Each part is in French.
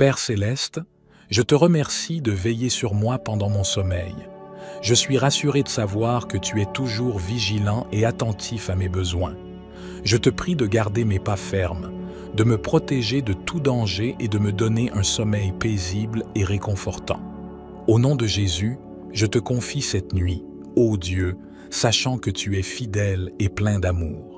Père céleste, je te remercie de veiller sur moi pendant mon sommeil. Je suis rassuré de savoir que tu es toujours vigilant et attentif à mes besoins. Je te prie de garder mes pas fermes, de me protéger de tout danger et de me donner un sommeil paisible et réconfortant. Au nom de Jésus, je te confie cette nuit, ô Dieu, sachant que tu es fidèle et plein d'amour.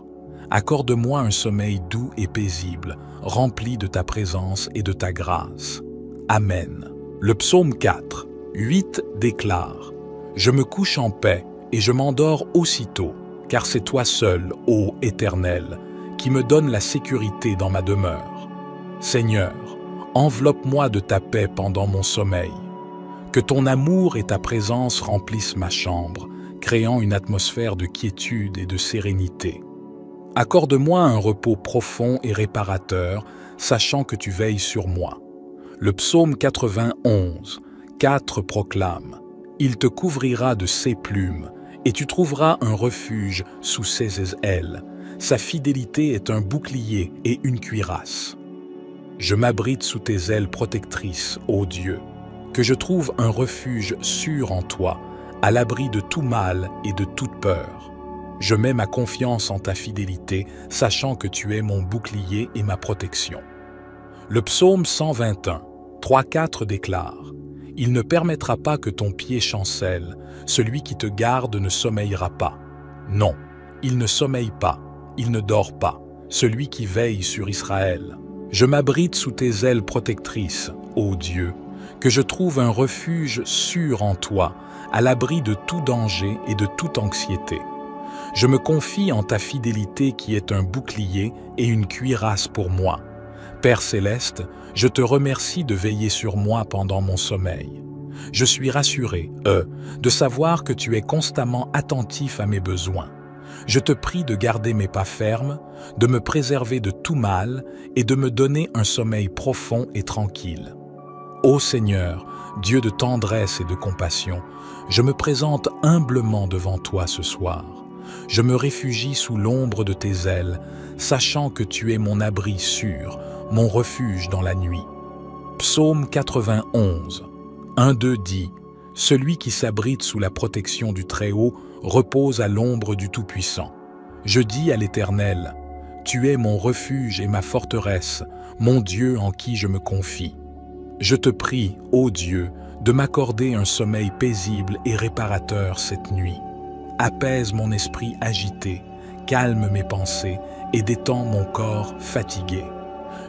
Accorde-moi un sommeil doux et paisible, rempli de ta présence et de ta grâce. Amen. Le psaume 4, 8 déclare « Je me couche en paix et je m'endors aussitôt, car c'est toi seul, ô Éternel, qui me donne la sécurité dans ma demeure. Seigneur, enveloppe-moi de ta paix pendant mon sommeil. Que ton amour et ta présence remplissent ma chambre, créant une atmosphère de quiétude et de sérénité. Accorde-moi un repos profond et réparateur, sachant que tu veilles sur moi. » Le psaume 91, 4 proclame « Il te couvrira de ses plumes, et tu trouveras un refuge sous ses ailes. Sa fidélité est un bouclier et une cuirasse. Je m'abrite sous tes ailes protectrices, ô Dieu, que je trouve un refuge sûr en toi, à l'abri de tout mal et de toute peur. Je mets ma confiance en ta fidélité, sachant que tu es mon bouclier et ma protection. » Le psaume 121, 3-4 déclare « Il ne permettra pas que ton pied chancelle, celui qui te garde ne sommeillera pas. Non, il ne sommeille pas, il ne dort pas, celui qui veille sur Israël. Je m'abrite sous tes ailes protectrices, ô Dieu, que je trouve un refuge sûr en toi, à l'abri de tout danger et de toute anxiété. Je me confie en ta fidélité qui est un bouclier et une cuirasse pour moi. Père céleste, je te remercie de veiller sur moi pendant mon sommeil. Je suis rassuré, de savoir que tu es constamment attentif à mes besoins. Je te prie de garder mes pas fermes, de me préserver de tout mal et de me donner un sommeil profond et tranquille. Ô Seigneur, Dieu de tendresse et de compassion, je me présente humblement devant toi ce soir. Je me réfugie sous l'ombre de tes ailes, sachant que tu es mon abri sûr, mon refuge dans la nuit. Psaume 91, 1-2 dit « Celui qui s'abrite sous la protection du Très-Haut repose à l'ombre du Tout-Puissant. Je dis à l'Éternel, « Tu es mon refuge et ma forteresse, mon Dieu en qui je me confie. » Je te prie, ô Dieu, de m'accorder un sommeil paisible et réparateur cette nuit. Apaise mon esprit agité, calme mes pensées et détends mon corps fatigué.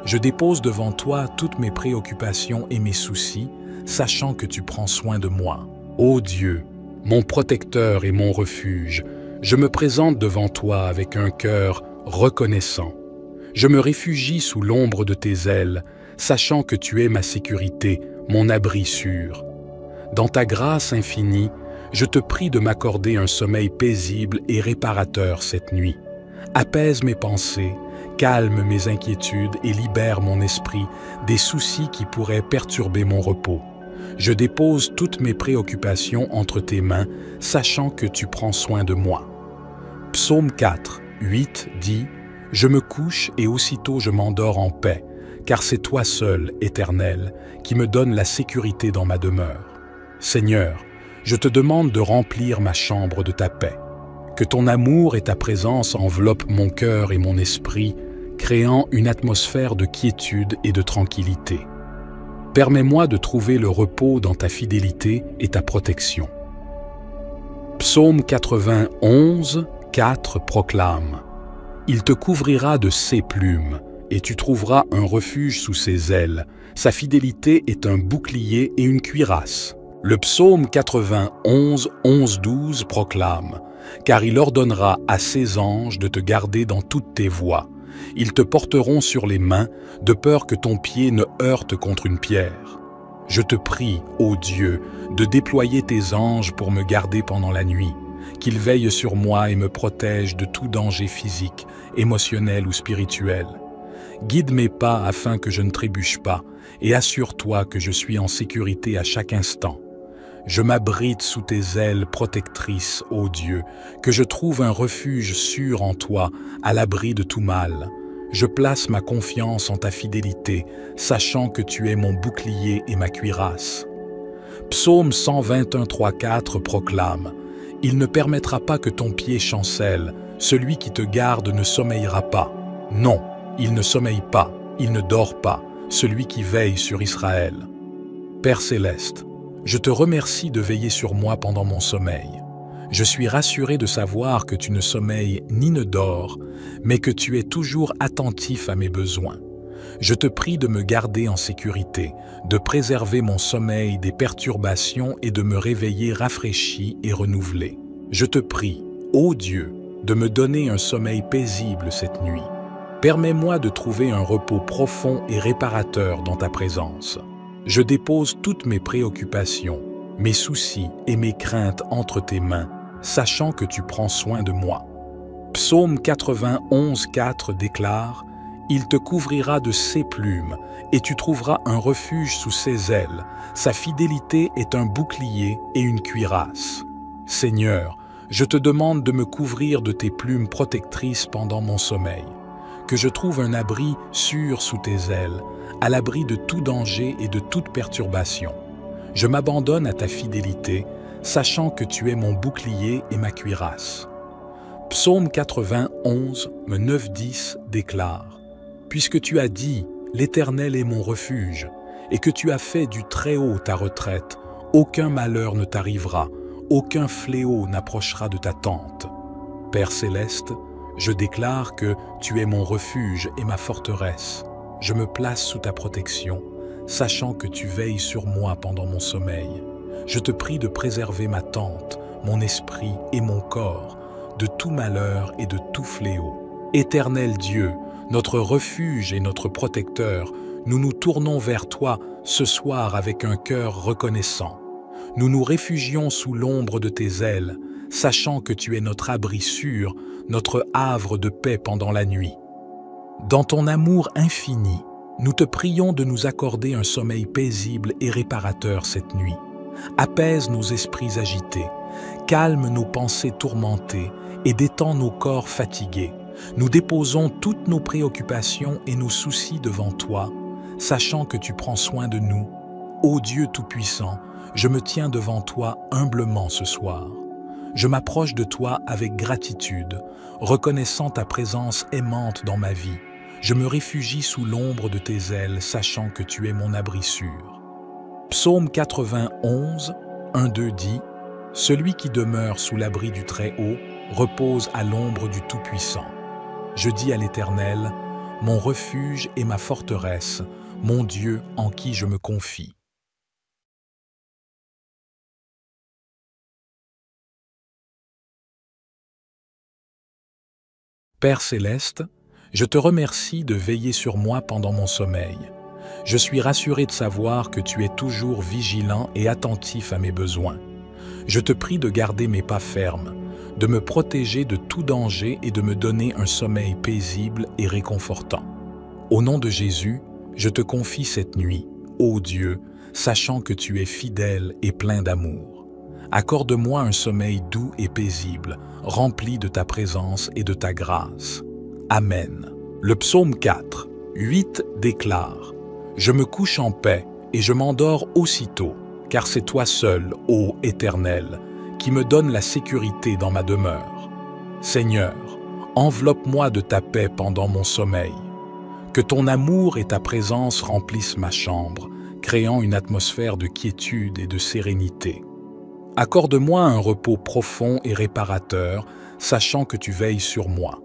Je dépose devant toi toutes mes préoccupations et mes soucis, sachant que tu prends soin de moi. Ô Dieu, mon protecteur et mon refuge, je me présente devant toi avec un cœur reconnaissant. Je me réfugie sous l'ombre de tes ailes, sachant que tu es ma sécurité, mon abri sûr. Dans ta grâce infinie, je te prie de m'accorder un sommeil paisible et réparateur cette nuit. Apaise mes pensées, calme mes inquiétudes et libère mon esprit des soucis qui pourraient perturber mon repos. Je dépose toutes mes préoccupations entre tes mains, sachant que tu prends soin de moi. Psaume 4, 8 dit « Je me couche et aussitôt je m'endors en paix, car c'est toi seul, Éternel, qui me donne la sécurité dans ma demeure. Seigneur, je te demande de remplir ma chambre de ta paix. Que ton amour et ta présence enveloppent mon cœur et mon esprit, créant une atmosphère de quiétude et de tranquillité. Permets-moi de trouver le repos dans ta fidélité et ta protection. » Psaume 91, 4 proclame « Il te couvrira de ses plumes, et tu trouveras un refuge sous ses ailes. Sa fidélité est un bouclier et une cuirasse. » Le psaume 91, 11-12 proclame « Car il ordonnera à ses anges de te garder dans toutes tes voies. Ils te porteront sur les mains, de peur que ton pied ne heurte contre une pierre. Je te prie, ô Dieu, de déployer tes anges pour me garder pendant la nuit, qu'ils veillent sur moi et me protègent de tout danger physique, émotionnel ou spirituel. Guide mes pas afin que je ne trébuche pas, et assure-toi que je suis en sécurité à chaque instant. Je m'abrite sous tes ailes protectrices, ô Dieu, que je trouve un refuge sûr en toi, à l'abri de tout mal. Je place ma confiance en ta fidélité, sachant que tu es mon bouclier et ma cuirasse. Psaume 121, 3-4 proclame « Il ne permettra pas que ton pied chancelle, celui qui te garde ne sommeillera pas. Non, il ne sommeille pas, il ne dort pas, celui qui veille sur Israël. » Père céleste, je te remercie de veiller sur moi pendant mon sommeil. Je suis rassuré de savoir que tu ne sommeilles ni ne dors, mais que tu es toujours attentif à mes besoins. Je te prie de me garder en sécurité, de préserver mon sommeil des perturbations et de me réveiller rafraîchi et renouvelé. Je te prie, ô Dieu, de me donner un sommeil paisible cette nuit. Permets-moi de trouver un repos profond et réparateur dans ta présence. Je dépose toutes mes préoccupations, mes soucis et mes craintes entre tes mains, sachant que tu prends soin de moi. Psaume 91, 4 déclare « Il te couvrira de ses plumes, et tu trouveras un refuge sous ses ailes. Sa fidélité est un bouclier et une cuirasse. » Seigneur, je te demande de me couvrir de tes plumes protectrices pendant mon sommeil. Que je trouve un abri sûr sous tes ailes, à l'abri de tout danger et de toute perturbation. Je m'abandonne à ta fidélité, sachant que tu es mon bouclier et ma cuirasse. Psaume 91, 9-10 déclare « Puisque tu as dit « L'Éternel est mon refuge » et que tu as fait du Très-Haut ta retraite, aucun malheur ne t'arrivera, aucun fléau n'approchera de ta tente. Père céleste, je déclare que tu es mon refuge et ma forteresse. Je me place sous ta protection, sachant que tu veilles sur moi pendant mon sommeil. Je te prie de préserver ma tente, mon esprit et mon corps, de tout malheur et de tout fléau. Éternel Dieu, notre refuge et notre protecteur, nous nous tournons vers toi ce soir avec un cœur reconnaissant. Nous nous réfugions sous l'ombre de tes ailes, sachant que tu es notre abri sûr, notre havre de paix pendant la nuit. Dans ton amour infini, nous te prions de nous accorder un sommeil paisible et réparateur cette nuit. Apaise nos esprits agités, calme nos pensées tourmentées et détend nos corps fatigués. Nous déposons toutes nos préoccupations et nos soucis devant toi, sachant que tu prends soin de nous. Ô Dieu Tout-Puissant, je me tiens devant toi humblement ce soir. Je m'approche de toi avec gratitude, reconnaissant ta présence aimante dans ma vie. Je me réfugie sous l'ombre de tes ailes, sachant que tu es mon abri sûr. Psaume 91, 1-2 dit « Celui qui demeure sous l'abri du Très-Haut repose à l'ombre du Tout-Puissant. Je dis à l'Éternel, mon refuge et ma forteresse, mon Dieu en qui je me confie. » Père céleste, je te remercie de veiller sur moi pendant mon sommeil. Je suis rassuré de savoir que tu es toujours vigilant et attentif à mes besoins. Je te prie de garder mes pas fermes, de me protéger de tout danger et de me donner un sommeil paisible et réconfortant. Au nom de Jésus, je te confie cette nuit, ô Dieu, sachant que tu es fidèle et plein d'amour. Accorde-moi un sommeil doux et paisible, rempli de ta présence et de ta grâce. Amen. Le psaume 4, 8 déclare « Je me couche en paix et je m'endors aussitôt, car c'est toi seul, ô Éternel, qui me donne la sécurité dans ma demeure. Seigneur, enveloppe-moi de ta paix pendant mon sommeil. Que ton amour et ta présence remplissent ma chambre, créant une atmosphère de quiétude et de sérénité. Accorde-moi un repos profond et réparateur, sachant que tu veilles sur moi.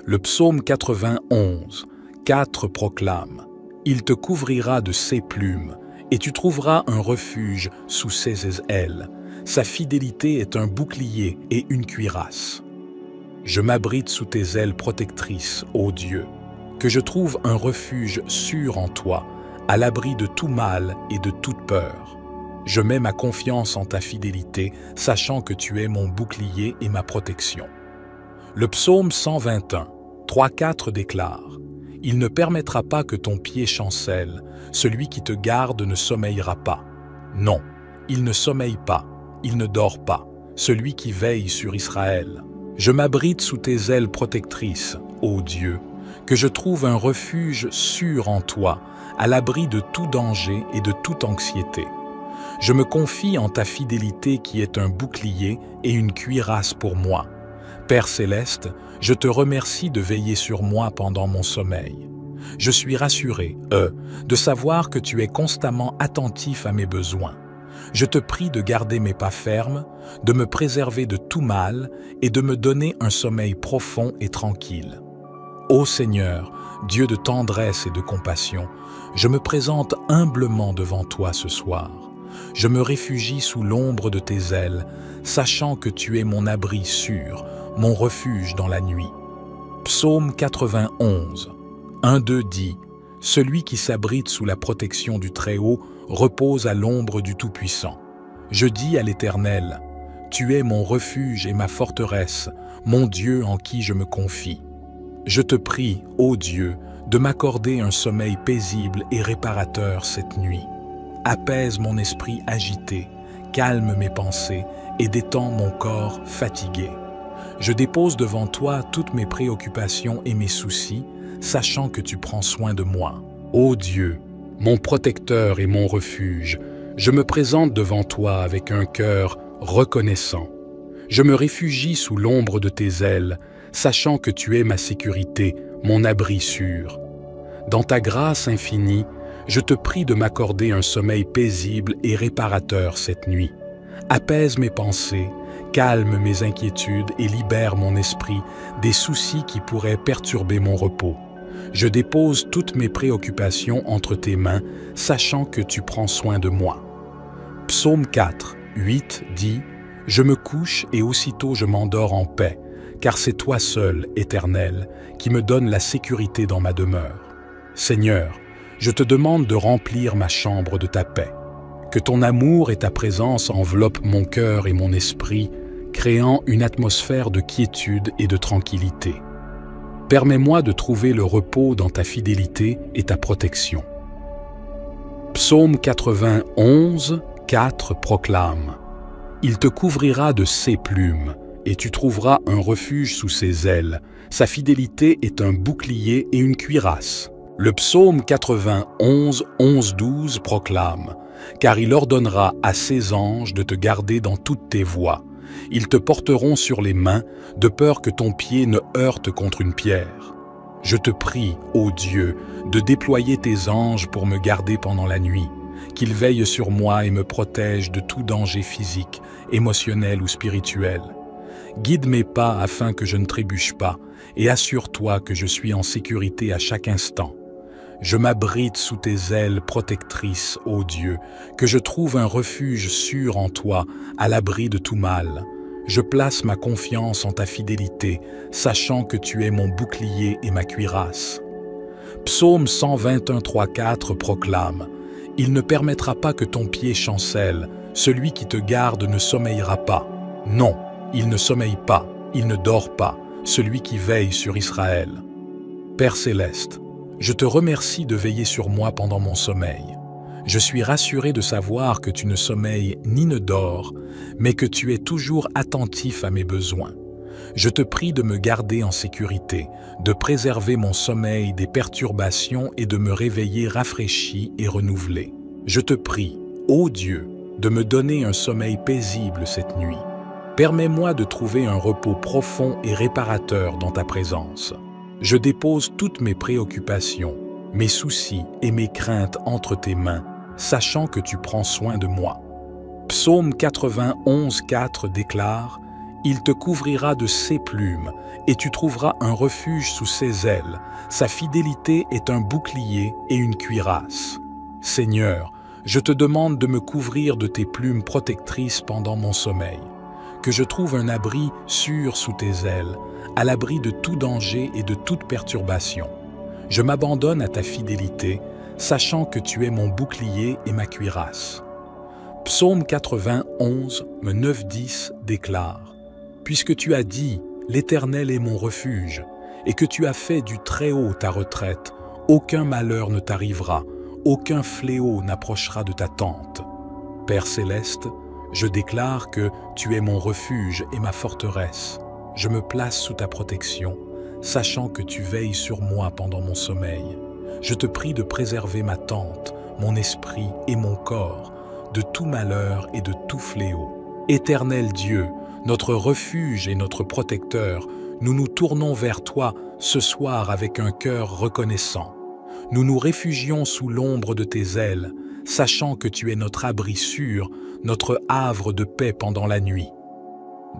Le psaume 91, 4 proclame « Il te couvrira de ses plumes, et tu trouveras un refuge sous ses ailes. Sa fidélité est un bouclier et une cuirasse. Je m'abrite sous tes ailes protectrices, ô Dieu, que je trouve un refuge sûr en toi, à l'abri de tout mal et de toute peur. Je mets ma confiance en ta fidélité, sachant que tu es mon bouclier et ma protection. » Le psaume 121, 3-4 déclare « Il ne permettra pas que ton pied chancelle, celui qui te garde ne sommeillera pas. Non, il ne sommeille pas, il ne dort pas, celui qui veille sur Israël. Je m'abrite sous tes ailes protectrices, ô Dieu, que je trouve un refuge sûr en toi, à l'abri de tout danger et de toute anxiété. Je me confie en ta fidélité qui est un bouclier et une cuirasse pour moi. Père céleste, je te remercie de veiller sur moi pendant mon sommeil. Je suis rassuré, de savoir que tu es constamment attentif à mes besoins. Je te prie de garder mes pas fermes, de me préserver de tout mal et de me donner un sommeil profond et tranquille. Ô Seigneur, Dieu de tendresse et de compassion, je me présente humblement devant toi ce soir. Je me réfugie sous l'ombre de tes ailes, sachant que tu es mon abri sûr, mon refuge dans la nuit. Psaume 91, 1-2 dit « Celui qui s'abrite sous la protection du Très-Haut repose à l'ombre du Tout-Puissant. Je dis à l'Éternel, « Tu es mon refuge et ma forteresse, mon Dieu en qui je me confie. » Je te prie, ô Dieu, de m'accorder un sommeil paisible et réparateur cette nuit. Apaise mon esprit agité, calme mes pensées et détends mon corps fatigué. Je dépose devant toi toutes mes préoccupations et mes soucis, sachant que tu prends soin de moi. Ô Dieu, mon protecteur et mon refuge, je me présente devant toi avec un cœur reconnaissant. Je me réfugie sous l'ombre de tes ailes, sachant que tu es ma sécurité, mon abri sûr. Dans ta grâce infinie, je te prie de m'accorder un sommeil paisible et réparateur cette nuit. Apaise mes pensées, calme mes inquiétudes et libère mon esprit des soucis qui pourraient perturber mon repos. Je dépose toutes mes préoccupations entre tes mains, sachant que tu prends soin de moi. Psaume 4, 8 dit « Je me couche et aussitôt je m'endors en paix, car c'est toi seul, Éternel, qui me donne la sécurité dans ma demeure. Seigneur, je te demande de remplir ma chambre de ta paix. Que ton amour et ta présence enveloppent mon cœur et mon esprit, créant une atmosphère de quiétude et de tranquillité. Permets-moi de trouver le repos dans ta fidélité et ta protection. Psaume 91, 4 proclame « Il te couvrira de ses plumes, et tu trouveras un refuge sous ses ailes. Sa fidélité est un bouclier et une cuirasse. » Le psaume 91, 11-12 proclame « Car il ordonnera à ses anges de te garder dans toutes tes voies. Ils te porteront sur les mains, de peur que ton pied ne heurte contre une pierre. Je te prie, ô Dieu, de déployer tes anges pour me garder pendant la nuit, qu'ils veillent sur moi et me protègent de tout danger physique, émotionnel ou spirituel. Guide mes pas afin que je ne trébuche pas, et assure-toi que je suis en sécurité à chaque instant. Je m'abrite sous tes ailes protectrices, ô Dieu, que je trouve un refuge sûr en toi, à l'abri de tout mal. Je place ma confiance en ta fidélité, sachant que tu es mon bouclier et ma cuirasse. Psaume 121, 3-4 proclame « Il ne permettra pas que ton pied chancelle, celui qui te garde ne sommeillera pas. Non, il ne sommeille pas, il ne dort pas, celui qui veille sur Israël. » Père céleste, je te remercie de veiller sur moi pendant mon sommeil. Je suis rassuré de savoir que tu ne sommeilles ni ne dors, mais que tu es toujours attentif à mes besoins. Je te prie de me garder en sécurité, de préserver mon sommeil des perturbations et de me réveiller rafraîchi et renouvelé. Je te prie, ô Dieu, de me donner un sommeil paisible cette nuit. Permets-moi de trouver un repos profond et réparateur dans ta présence. Je dépose toutes mes préoccupations, mes soucis et mes craintes entre tes mains, sachant que tu prends soin de moi. Psaume 91, 4 déclare « Il te couvrira de ses plumes, et tu trouveras un refuge sous ses ailes. Sa fidélité est un bouclier et une cuirasse. » Seigneur, je te demande de me couvrir de tes plumes protectrices pendant mon sommeil. Que je trouve un abri sûr sous tes ailes, à l'abri de tout danger et de toute perturbation. Je m'abandonne à ta fidélité, sachant que tu es mon bouclier et ma cuirasse. Psaume 91, 9-10 déclare « Puisque tu as dit « L'Éternel est mon refuge » et que tu as fait du Très-Haut ta retraite, aucun malheur ne t'arrivera, aucun fléau n'approchera de ta tente. Père céleste, je déclare que tu es mon refuge et ma forteresse. Je me place sous ta protection, sachant que tu veilles sur moi pendant mon sommeil. Je te prie de préserver ma tente, mon esprit et mon corps, de tout malheur et de tout fléau. Éternel Dieu, notre refuge et notre protecteur, nous nous tournons vers toi ce soir avec un cœur reconnaissant. Nous nous réfugions sous l'ombre de tes ailes, sachant que tu es notre abri sûr, notre havre de paix pendant la nuit.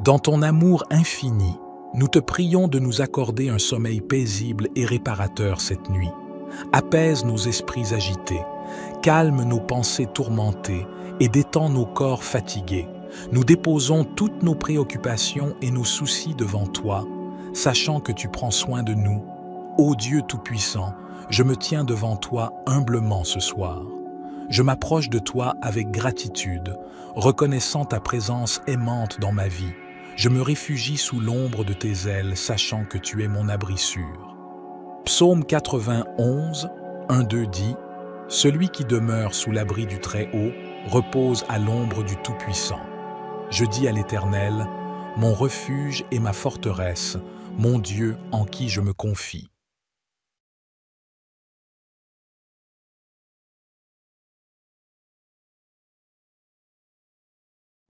Dans ton amour infini, nous te prions de nous accorder un sommeil paisible et réparateur cette nuit. Apaise nos esprits agités, calme nos pensées tourmentées et détends nos corps fatigués. Nous déposons toutes nos préoccupations et nos soucis devant toi, sachant que tu prends soin de nous. Ô Dieu Tout-Puissant, je me tiens devant toi humblement ce soir. Je m'approche de toi avec gratitude, reconnaissant ta présence aimante dans ma vie. Je me réfugie sous l'ombre de tes ailes, sachant que tu es mon abri sûr. Psaume 91, 1-2 dit « Celui qui demeure sous l'abri du Très-Haut repose à l'ombre du Tout-Puissant. Je dis à l'Éternel, mon refuge et ma forteresse, mon Dieu en qui je me confie. »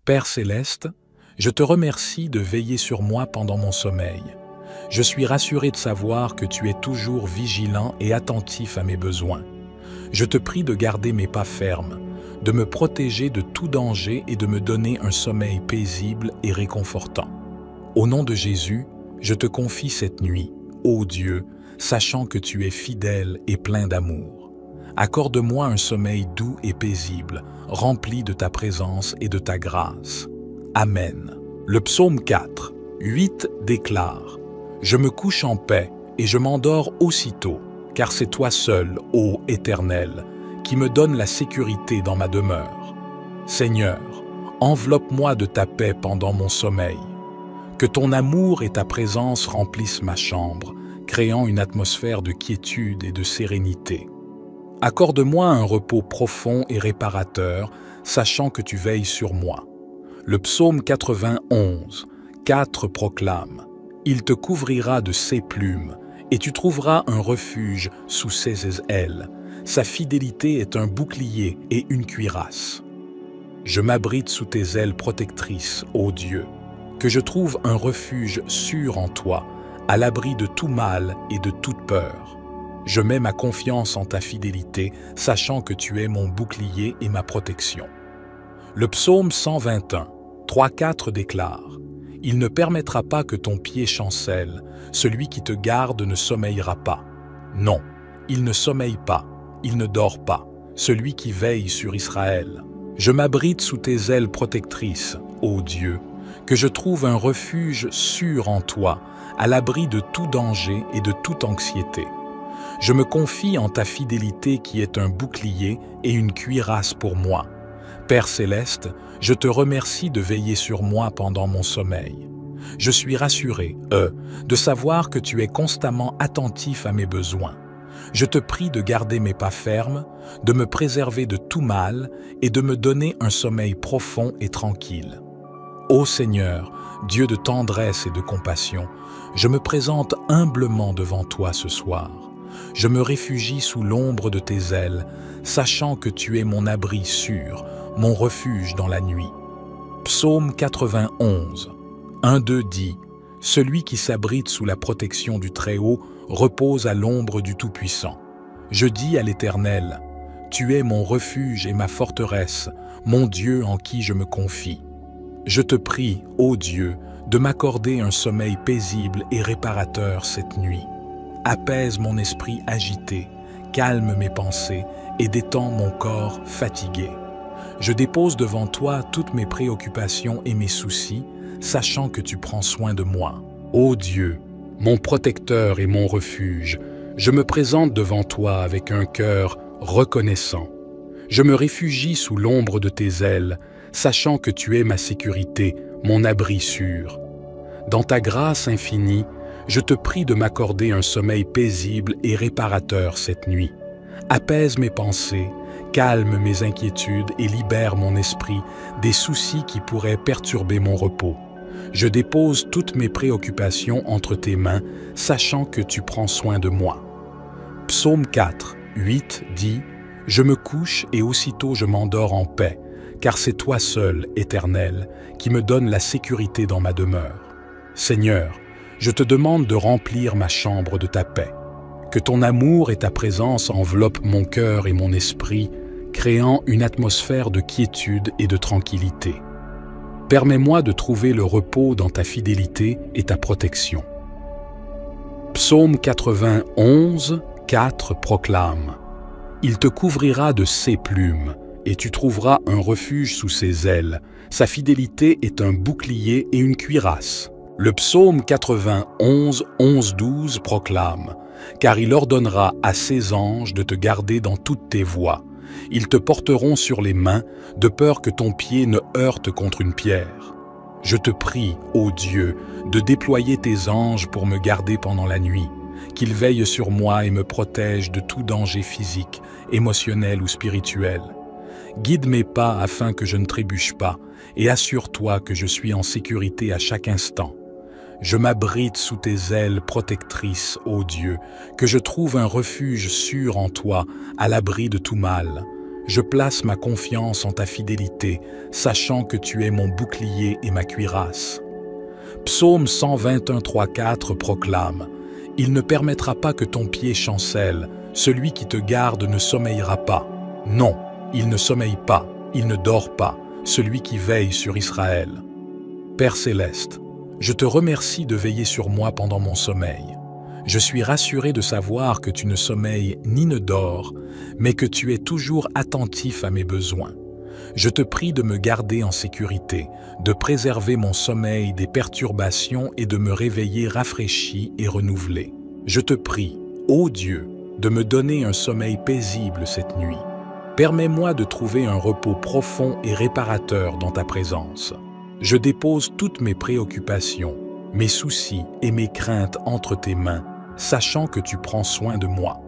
Père céleste, je te remercie de veiller sur moi pendant mon sommeil. Je suis rassuré de savoir que tu es toujours vigilant et attentif à mes besoins. Je te prie de garder mes pas fermes, de me protéger de tout danger et de me donner un sommeil paisible et réconfortant. Au nom de Jésus, je te confie cette nuit, ô Dieu, sachant que tu es fidèle et plein d'amour. Accorde-moi un sommeil doux et paisible, rempli de ta présence et de ta grâce. Amen. Le psaume 4, 8 déclare « Je me couche en paix et je m'endors aussitôt, car c'est toi seul, ô Éternel, qui me donne la sécurité dans ma demeure. Seigneur, enveloppe-moi de ta paix pendant mon sommeil. Que ton amour et ta présence remplissent ma chambre, créant une atmosphère de quiétude et de sérénité. Accorde-moi un repos profond et réparateur, sachant que tu veilles sur moi. » Le psaume 91, 4 proclame « Il te couvrira de ses plumes, et tu trouveras un refuge sous ses ailes. Sa fidélité est un bouclier et une cuirasse. Je m'abrite sous tes ailes protectrices, ô Dieu, que je trouve un refuge sûr en toi, à l'abri de tout mal et de toute peur. Je mets ma confiance en ta fidélité, sachant que tu es mon bouclier et ma protection. » Le psaume 121, 3-4 déclare « Il ne permettra pas que ton pied chancelle, celui qui te garde ne sommeillera pas. Non, il ne sommeille pas, il ne dort pas, celui qui veille sur Israël. Je m'abrite sous tes ailes protectrices, ô Dieu, que je trouve un refuge sûr en toi, à l'abri de tout danger et de toute anxiété. Je me confie en ta fidélité qui est un bouclier et une cuirasse pour moi. Père céleste, je te remercie de veiller sur moi pendant mon sommeil. Je suis rassuré, de savoir que tu es constamment attentif à mes besoins. Je te prie de garder mes pas fermes, de me préserver de tout mal et de me donner un sommeil profond et tranquille. Ô Seigneur, Dieu de tendresse et de compassion, je me présente humblement devant toi ce soir. Je me réfugie sous l'ombre de tes ailes, sachant que tu es mon abri sûr, mon refuge dans la nuit. Psaume 91, 1-2 dit « Celui qui s'abrite sous la protection du Très-Haut repose à l'ombre du Tout-Puissant. Je dis à l'Éternel, « Tu es mon refuge et ma forteresse, mon Dieu en qui je me confie. » Je te prie, ô Dieu, de m'accorder un sommeil paisible et réparateur cette nuit. Apaise mon esprit agité, calme mes pensées et détends mon corps fatigué. Je dépose devant toi toutes mes préoccupations et mes soucis, sachant que tu prends soin de moi. Ô Dieu, mon protecteur et mon refuge, je me présente devant toi avec un cœur reconnaissant. Je me réfugie sous l'ombre de tes ailes, sachant que tu es ma sécurité, mon abri sûr. Dans ta grâce infinie, je te prie de m'accorder un sommeil paisible et réparateur cette nuit. Apaise mes pensées, calme mes inquiétudes et libère mon esprit des soucis qui pourraient perturber mon repos. Je dépose toutes mes préoccupations entre tes mains, sachant que tu prends soin de moi. Psaume 4, 8 dit « Je me couche et aussitôt je m'endors en paix, car c'est toi seul, Éternel, qui me donne la sécurité dans ma demeure. Seigneur, je te demande de remplir ma chambre de ta paix. Que ton amour et ta présence enveloppent mon cœur et mon esprit, créant une atmosphère de quiétude et de tranquillité. Permets-moi de trouver le repos dans ta fidélité et ta protection. » Psaume 91, 4 proclame « Il te couvrira de ses plumes, et tu trouveras un refuge sous ses ailes. Sa fidélité est un bouclier et une cuirasse. » Le psaume 91, 11, 12 proclame « Car il ordonnera à ses anges de te garder dans toutes tes voies. Ils te porteront sur les mains, de peur que ton pied ne heurte contre une pierre. Je te prie, ô Dieu, de déployer tes anges pour me garder pendant la nuit, qu'ils veillent sur moi et me protègent de tout danger physique, émotionnel ou spirituel. Guide mes pas afin que je ne trébuche pas, et assure-toi que je suis en sécurité à chaque instant. Je m'abrite sous tes ailes protectrices, ô Dieu, que je trouve un refuge sûr en toi, à l'abri de tout mal. Je place ma confiance en ta fidélité, sachant que tu es mon bouclier et ma cuirasse. Psaume 121, 3, 4 proclame « Il ne permettra pas que ton pied chancelle, celui qui te garde ne sommeillera pas. Non, il ne sommeille pas, il ne dort pas, celui qui veille sur Israël. » Père céleste, je te remercie de veiller sur moi pendant mon sommeil. Je suis rassuré de savoir que tu ne sommeilles ni ne dors, mais que tu es toujours attentif à mes besoins. Je te prie de me garder en sécurité, de préserver mon sommeil des perturbations et de me réveiller rafraîchi et renouvelé. Je te prie, ô Dieu, de me donner un sommeil paisible cette nuit. Permets-moi de trouver un repos profond et réparateur dans ta présence. Je dépose toutes mes préoccupations, mes soucis et mes craintes entre tes mains, sachant que tu prends soin de moi.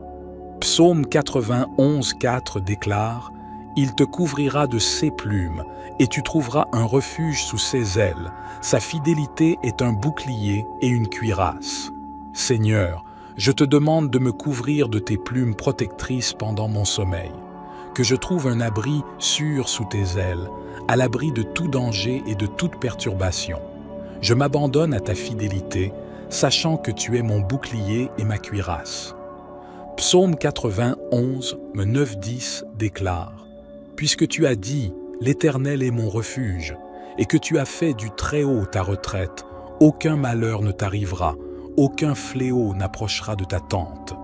Psaume 91, 4 déclare « Il te couvrira de ses plumes, et tu trouveras un refuge sous ses ailes. Sa fidélité est un bouclier et une cuirasse. » Seigneur, je te demande de me couvrir de tes plumes protectrices pendant mon sommeil. Que je trouve un abri sûr sous tes ailes, à l'abri de tout danger et de toute perturbation. Je m'abandonne à ta fidélité, sachant que tu es mon bouclier et ma cuirasse. Psaume 91, 9-10 déclare « Puisque tu as dit « L'Éternel est mon refuge » et que tu as fait du Très-Haut ta retraite, aucun malheur ne t'arrivera, aucun fléau n'approchera de ta tente.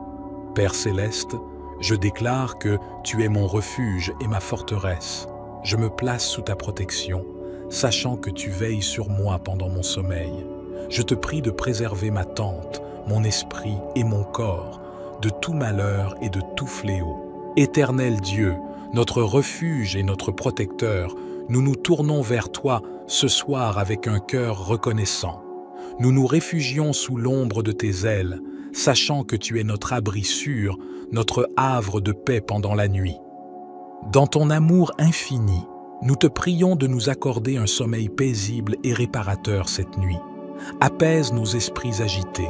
Père céleste, je déclare que tu es mon refuge et ma forteresse. Je me place sous ta protection, sachant que tu veilles sur moi pendant mon sommeil. Je te prie de préserver ma tente, mon esprit et mon corps, de tout malheur et de tout fléau. Éternel Dieu, notre refuge et notre protecteur, nous nous tournons vers toi ce soir avec un cœur reconnaissant. Nous nous réfugions sous l'ombre de tes ailes, sachant que tu es notre abri sûr, notre havre de paix pendant la nuit. Dans ton amour infini, nous te prions de nous accorder un sommeil paisible et réparateur cette nuit. Apaise nos esprits agités,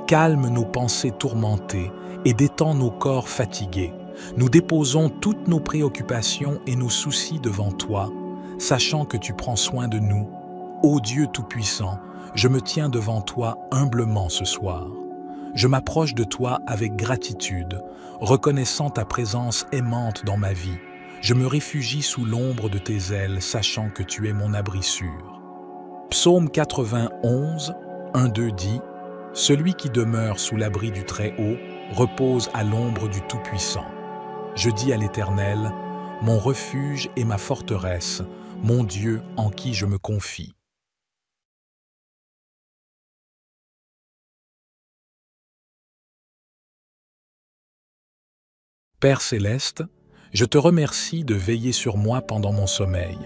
calme nos pensées tourmentées et détend nos corps fatigués. Nous déposons toutes nos préoccupations et nos soucis devant toi, sachant que tu prends soin de nous. Ô Dieu Tout-Puissant, je me tiens devant toi humblement ce soir. Je m'approche de toi avec gratitude, reconnaissant ta présence aimante dans ma vie. Je me réfugie sous l'ombre de tes ailes, sachant que tu es mon abri sûr. Psaume 91, 1-2 dit « Celui qui demeure sous l'abri du Très-Haut repose à l'ombre du Tout-Puissant. Je dis à l'Éternel, mon refuge et ma forteresse, mon Dieu en qui je me confie. » Père céleste, je te remercie de veiller sur moi pendant mon sommeil.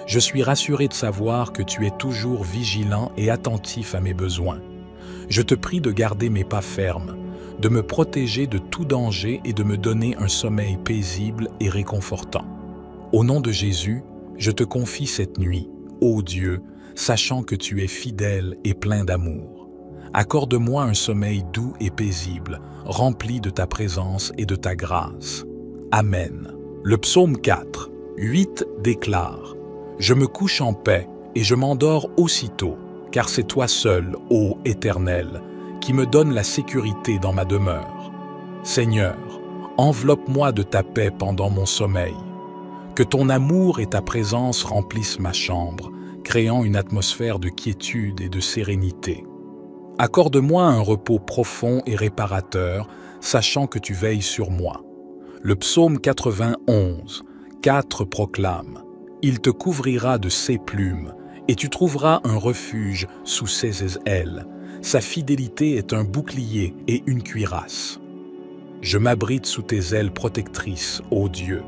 Je suis rassuré de savoir que tu es toujours vigilant et attentif à mes besoins. Je te prie de garder mes pas fermes, de me protéger de tout danger et de me donner un sommeil paisible et réconfortant. Au nom de Jésus, je te confie cette nuit, ô Dieu, sachant que tu es fidèle et plein d'amour. Accorde-moi un sommeil doux et paisible, rempli de ta présence et de ta grâce. Amen. Le psaume 4, 8 déclare « Je me couche en paix et je m'endors aussitôt, car c'est toi seul, ô Éternel, qui me donne la sécurité dans ma demeure. Seigneur, enveloppe-moi de ta paix pendant mon sommeil. Que ton amour et ta présence remplissent ma chambre, créant une atmosphère de quiétude et de sérénité. Accorde-moi un repos profond et réparateur, sachant que tu veilles sur moi. » Le psaume 91, 4 proclame « Il te couvrira de ses plumes, et tu trouveras un refuge sous ses ailes. Sa fidélité est un bouclier et une cuirasse. Je m'abrite sous tes ailes protectrices, ô Dieu,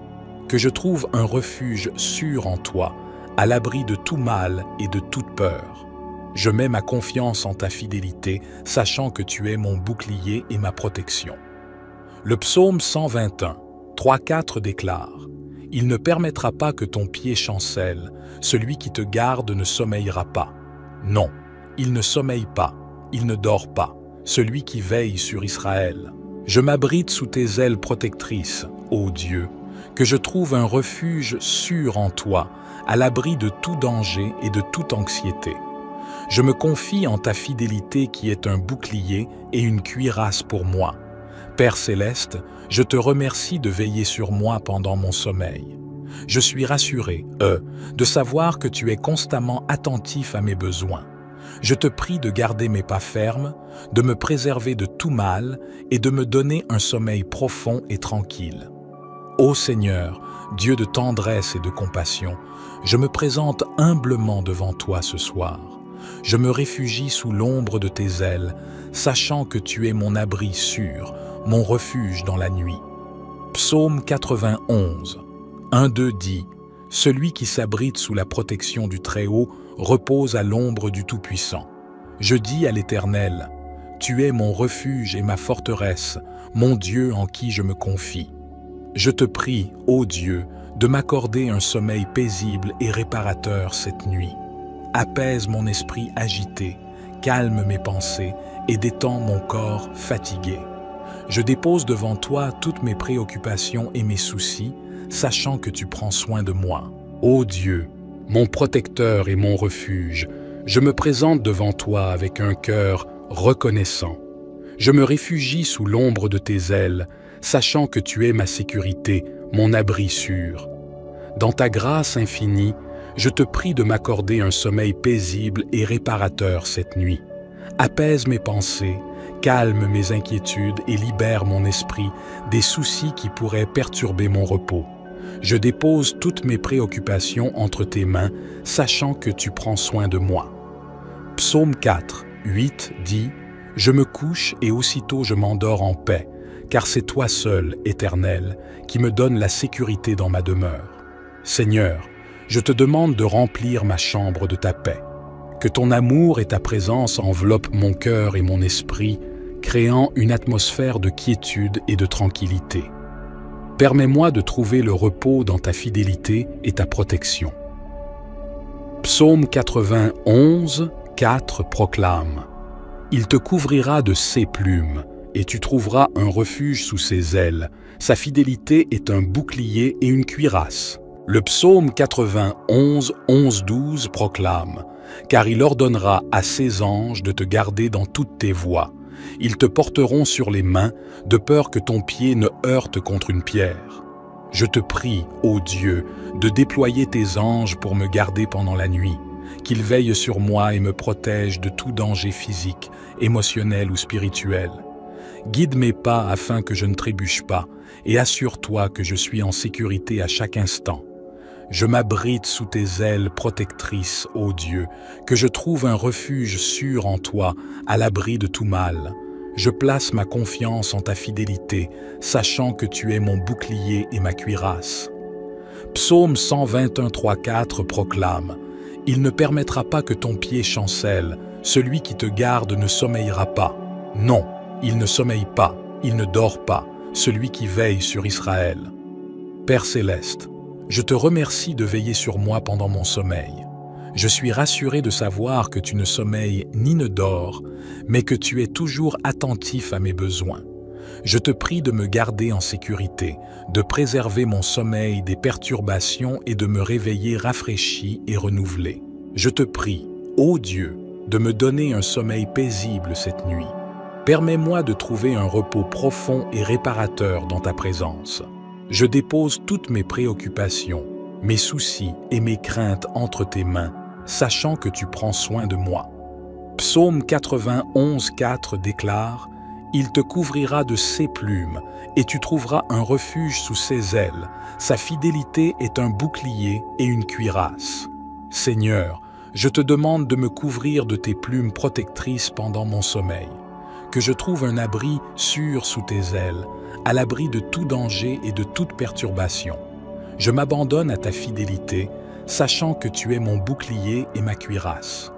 que je trouve un refuge sûr en toi, à l'abri de tout mal et de toute peur. Je mets ma confiance en ta fidélité, sachant que tu es mon bouclier et ma protection. » Le psaume 121, 3-4 déclare « Il ne permettra pas que ton pied chancelle, celui qui te garde ne sommeillera pas. Non, il ne sommeille pas, il ne dort pas, celui qui veille sur Israël. Je m'abrite sous tes ailes protectrices, ô Dieu, que je trouve un refuge sûr en toi, à l'abri de tout danger et de toute anxiété. Je me confie en ta fidélité qui est un bouclier et une cuirasse pour moi. Père céleste, je te remercie de veiller sur moi pendant mon sommeil. Je suis rassuré, de savoir que tu es constamment attentif à mes besoins. Je te prie de garder mes pas fermes, de me préserver de tout mal et de me donner un sommeil profond et tranquille. Ô Seigneur, Dieu de tendresse et de compassion, je me présente humblement devant toi ce soir. Je me réfugie sous l'ombre de tes ailes, sachant que tu es mon abri sûr, mon refuge dans la nuit. Psaume 91, 1-2 dit « Celui qui s'abrite sous la protection du Très-Haut repose à l'ombre du Tout-Puissant. Je dis à l'Éternel, « Tu es mon refuge et ma forteresse, mon Dieu en qui je me confie. » Je te prie, ô Dieu, de m'accorder un sommeil paisible et réparateur cette nuit. Apaise mon esprit agité, calme mes pensées et détends mon corps fatigué. Je dépose devant toi toutes mes préoccupations et mes soucis, sachant que tu prends soin de moi. Ô Dieu, mon protecteur et mon refuge, je me présente devant toi avec un cœur reconnaissant. Je me réfugie sous l'ombre de tes ailes, sachant que tu es ma sécurité, mon abri sûr. Dans ta grâce infinie, je te prie de m'accorder un sommeil paisible et réparateur cette nuit. Apaise mes pensées, calme mes inquiétudes et libère mon esprit des soucis qui pourraient perturber mon repos. Je dépose toutes mes préoccupations entre tes mains, sachant que tu prends soin de moi. Psaume 4, 8 dit « Je me couche et aussitôt je m'endors en paix, car c'est toi seul, Éternel, qui me donne la sécurité dans ma demeure. Seigneur, je te demande de remplir ma chambre de ta paix. Que ton amour et ta présence enveloppent mon cœur et mon esprit, créant une atmosphère de quiétude et de tranquillité. Permets-moi de trouver le repos dans ta fidélité et ta protection. » Psaume 91, 4 proclame « Il te couvrira de ses plumes, et tu trouveras un refuge sous ses ailes. Sa fidélité est un bouclier et une cuirasse. » Le psaume 91, 11-12 proclame « Car il ordonnera à ses anges de te garder dans toutes tes voies. Ils te porteront sur les mains, de peur que ton pied ne heurte contre une pierre. Je te prie, ô Dieu, de déployer tes anges pour me garder pendant la nuit, qu'ils veillent sur moi et me protègent de tout danger physique, émotionnel ou spirituel. Guide mes pas afin que je ne trébuche pas, et assure-toi que je suis en sécurité à chaque instant. Je m'abrite sous tes ailes protectrices, ô Dieu, que je trouve un refuge sûr en toi, à l'abri de tout mal. Je place ma confiance en ta fidélité, sachant que tu es mon bouclier et ma cuirasse. Psaume 121, 3-4 proclame « Il ne permettra pas que ton pied chancelle, celui qui te garde ne sommeillera pas. Non, il ne sommeille pas, il ne dort pas, celui qui veille sur Israël. » Père céleste, je te remercie de veiller sur moi pendant mon sommeil. Je suis rassuré de savoir que tu ne sommeilles ni ne dors, mais que tu es toujours attentif à mes besoins. Je te prie de me garder en sécurité, de préserver mon sommeil des perturbations et de me réveiller rafraîchi et renouvelé. Je te prie, ô Dieu, de me donner un sommeil paisible cette nuit. Permets-moi de trouver un repos profond et réparateur dans ta présence. Je dépose toutes mes préoccupations, mes soucis et mes craintes entre tes mains, sachant que tu prends soin de moi. Psaume 91:4 déclare « Il te couvrira de ses plumes, et tu trouveras un refuge sous ses ailes. Sa fidélité est un bouclier et une cuirasse. » Seigneur, je te demande de me couvrir de tes plumes protectrices pendant mon sommeil. Que je trouve un abri sûr sous tes ailes, à l'abri de tout danger et de toute perturbation. Je m'abandonne à ta fidélité, sachant que tu es mon bouclier et ma cuirasse.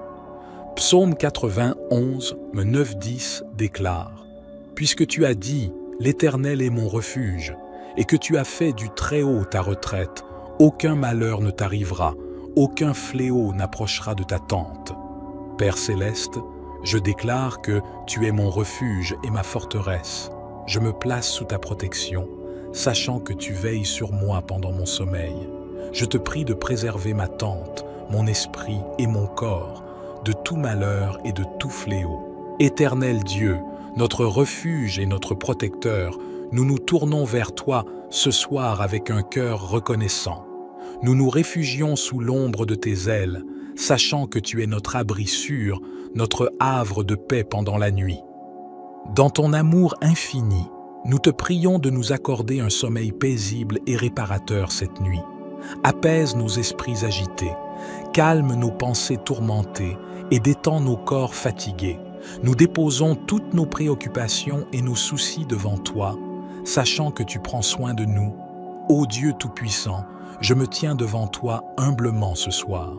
Psaume 91, 9-10 déclare « Puisque tu as dit « L'Éternel est mon refuge » et que tu as fait du Très-Haut ta retraite, aucun malheur ne t'arrivera, aucun fléau n'approchera de ta tente. Père céleste, je déclare que tu es mon refuge et ma forteresse. Je me place sous ta protection, sachant que tu veilles sur moi pendant mon sommeil. Je te prie de préserver ma tente, mon esprit et mon corps, de tout malheur et de tout fléau. Éternel Dieu, notre refuge et notre protecteur, nous nous tournons vers toi ce soir avec un cœur reconnaissant. Nous nous réfugions sous l'ombre de tes ailes, sachant que tu es notre abri sûr, notre havre de paix pendant la nuit. Dans ton amour infini, nous te prions de nous accorder un sommeil paisible et réparateur cette nuit. Apaise nos esprits agités, calme nos pensées tourmentées et détend nos corps fatigués. Nous déposons toutes nos préoccupations et nos soucis devant toi, sachant que tu prends soin de nous. Ô Dieu Tout-Puissant, je me tiens devant toi humblement ce soir.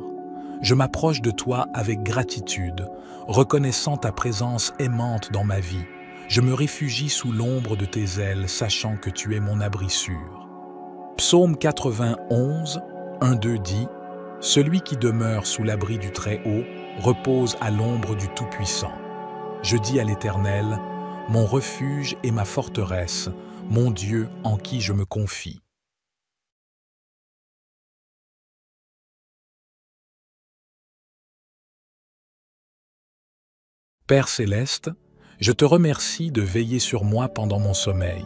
Je m'approche de toi avec gratitude, reconnaissant ta présence aimante dans ma vie. Je me réfugie sous l'ombre de tes ailes, sachant que tu es mon abri sûr. Psaume 91, 1-2 dit « Celui qui demeure sous l'abri du Très-Haut repose à l'ombre du Tout-Puissant. Je dis à l'Éternel, mon refuge et ma forteresse, mon Dieu en qui je me confie. » Père céleste, je te remercie de veiller sur moi pendant mon sommeil.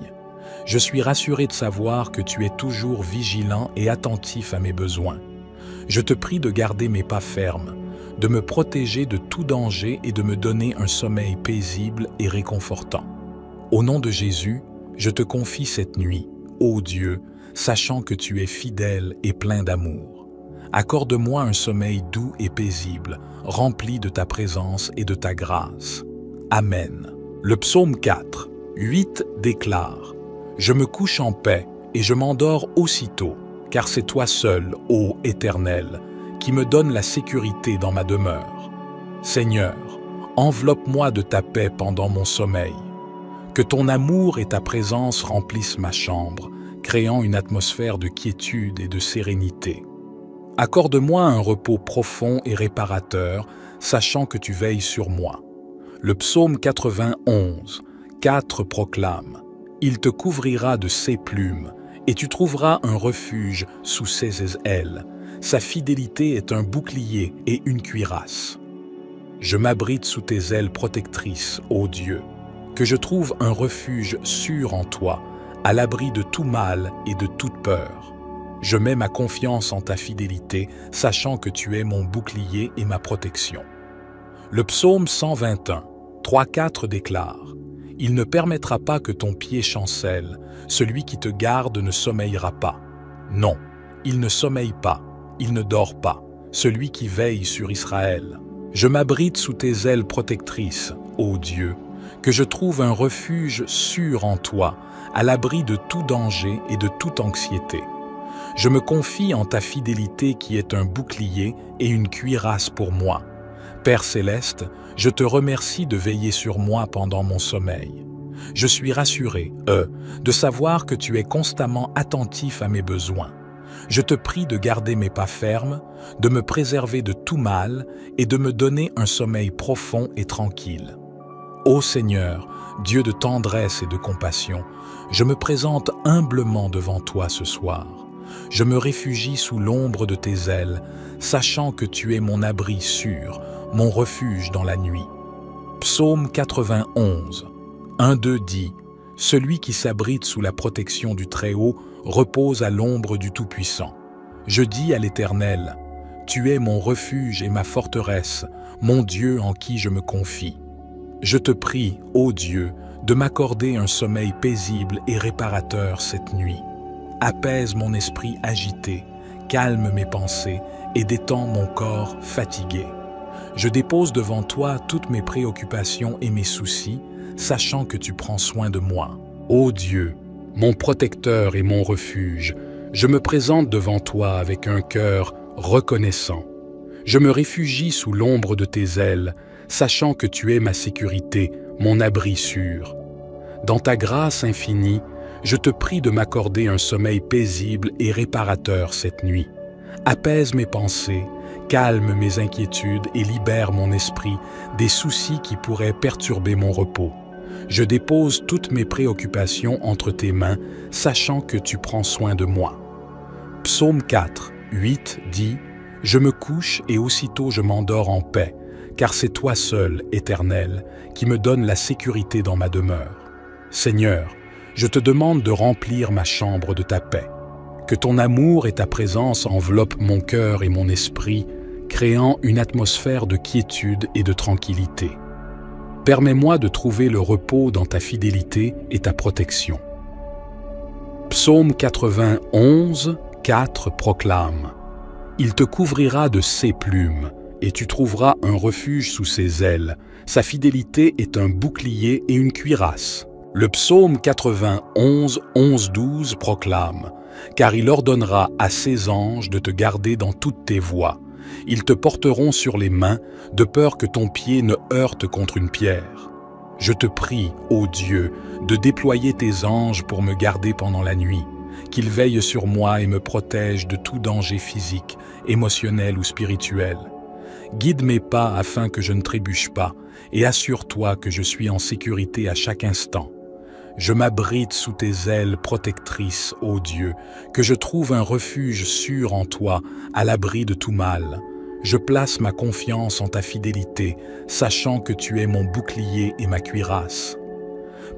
Je suis rassuré de savoir que tu es toujours vigilant et attentif à mes besoins. Je te prie de garder mes pas fermes, de me protéger de tout danger et de me donner un sommeil paisible et réconfortant. Au nom de Jésus, je te confie cette nuit, ô Dieu, sachant que tu es fidèle et plein d'amour. Accorde-moi un sommeil doux et paisible, rempli de ta présence et de ta grâce. Amen. Le psaume 4, 8 déclare « Je me couche en paix et je m'endors aussitôt, car c'est toi seul, ô Éternel, qui me donne la sécurité dans ma demeure. Seigneur, enveloppe-moi de ta paix pendant mon sommeil. Que ton amour et ta présence remplissent ma chambre, créant une atmosphère de quiétude et de sérénité. Accorde-moi un repos profond et réparateur, sachant que tu veilles sur moi. » Le psaume 91, 4 proclame « Il te couvrira de ses plumes, et tu trouveras un refuge sous ses ailes. Sa fidélité est un bouclier et une cuirasse. Je m'abrite sous tes ailes protectrices, ô Dieu, que je trouve un refuge sûr en toi, à l'abri de tout mal et de toute peur. Je mets ma confiance en ta fidélité, sachant que tu es mon bouclier et ma protection. » Le psaume 121, 3-4 déclare « Il ne permettra pas que ton pied chancelle, celui qui te garde ne sommeillera pas. Non, il ne sommeille pas, il ne dort pas, celui qui veille sur Israël. Je m'abrite sous tes ailes protectrices, ô Dieu, que je trouve un refuge sûr en toi, à l'abri de tout danger et de toute anxiété. Je me confie en ta fidélité qui est un bouclier et une cuirasse pour moi. Père céleste, je te remercie de veiller sur moi pendant mon sommeil. Je suis rassuré, de savoir que tu es constamment attentif à mes besoins. Je te prie de garder mes pas fermes, de me préserver de tout mal et de me donner un sommeil profond et tranquille. Ô Seigneur, Dieu de tendresse et de compassion, je me présente humblement devant toi ce soir. Je me réfugie sous l'ombre de tes ailes, sachant que tu es mon abri sûr, mon refuge dans la nuit. Psaume 91, 1-2 dit « Celui qui s'abrite sous la protection du Très-Haut repose à l'ombre du Tout-Puissant. Je dis à l'Éternel, « Tu es mon refuge et ma forteresse, mon Dieu en qui je me confie. » Je te prie, ô Dieu, de m'accorder un sommeil paisible et réparateur cette nuit. Apaise mon esprit agité, calme mes pensées et détends mon corps fatigué. Je dépose devant toi toutes mes préoccupations et mes soucis, sachant que tu prends soin de moi. Ô Dieu, mon protecteur et mon refuge, je me présente devant toi avec un cœur reconnaissant. Je me réfugie sous l'ombre de tes ailes, sachant que tu es ma sécurité, mon abri sûr. Dans ta grâce infinie, je te prie de m'accorder un sommeil paisible et réparateur cette nuit. Apaise mes pensées, calme mes inquiétudes et libère mon esprit des soucis qui pourraient perturber mon repos. Je dépose toutes mes préoccupations entre tes mains, sachant que tu prends soin de moi. Psaume 4, 8 dit « Je me couche et aussitôt je m'endors en paix, car c'est toi seul, Éternel, qui me donne la sécurité dans ma demeure. Seigneur, je te demande de remplir ma chambre de ta paix. Que ton amour et ta présence enveloppent mon cœur et mon esprit, créant une atmosphère de quiétude et de tranquillité. Permets-moi de trouver le repos dans ta fidélité et ta protection. » Psaume 91, 4 proclame « Il te couvrira de ses plumes, et tu trouveras un refuge sous ses ailes. Sa fidélité est un bouclier et une cuirasse. » Le psaume 91, 11-12 proclame « Car il ordonnera à ses anges de te garder dans toutes tes voies. Ils te porteront sur les mains, de peur que ton pied ne heurte contre une pierre. Je te prie, ô Dieu, de déployer tes anges pour me garder pendant la nuit, qu'ils veillent sur moi et me protègent de tout danger physique, émotionnel ou spirituel. Guide mes pas afin que je ne trébuche pas, et assure-toi que je suis en sécurité à chaque instant. Je m'abrite sous tes ailes protectrices, ô Dieu, que je trouve un refuge sûr en toi, à l'abri de tout mal. Je place ma confiance en ta fidélité, sachant que tu es mon bouclier et ma cuirasse.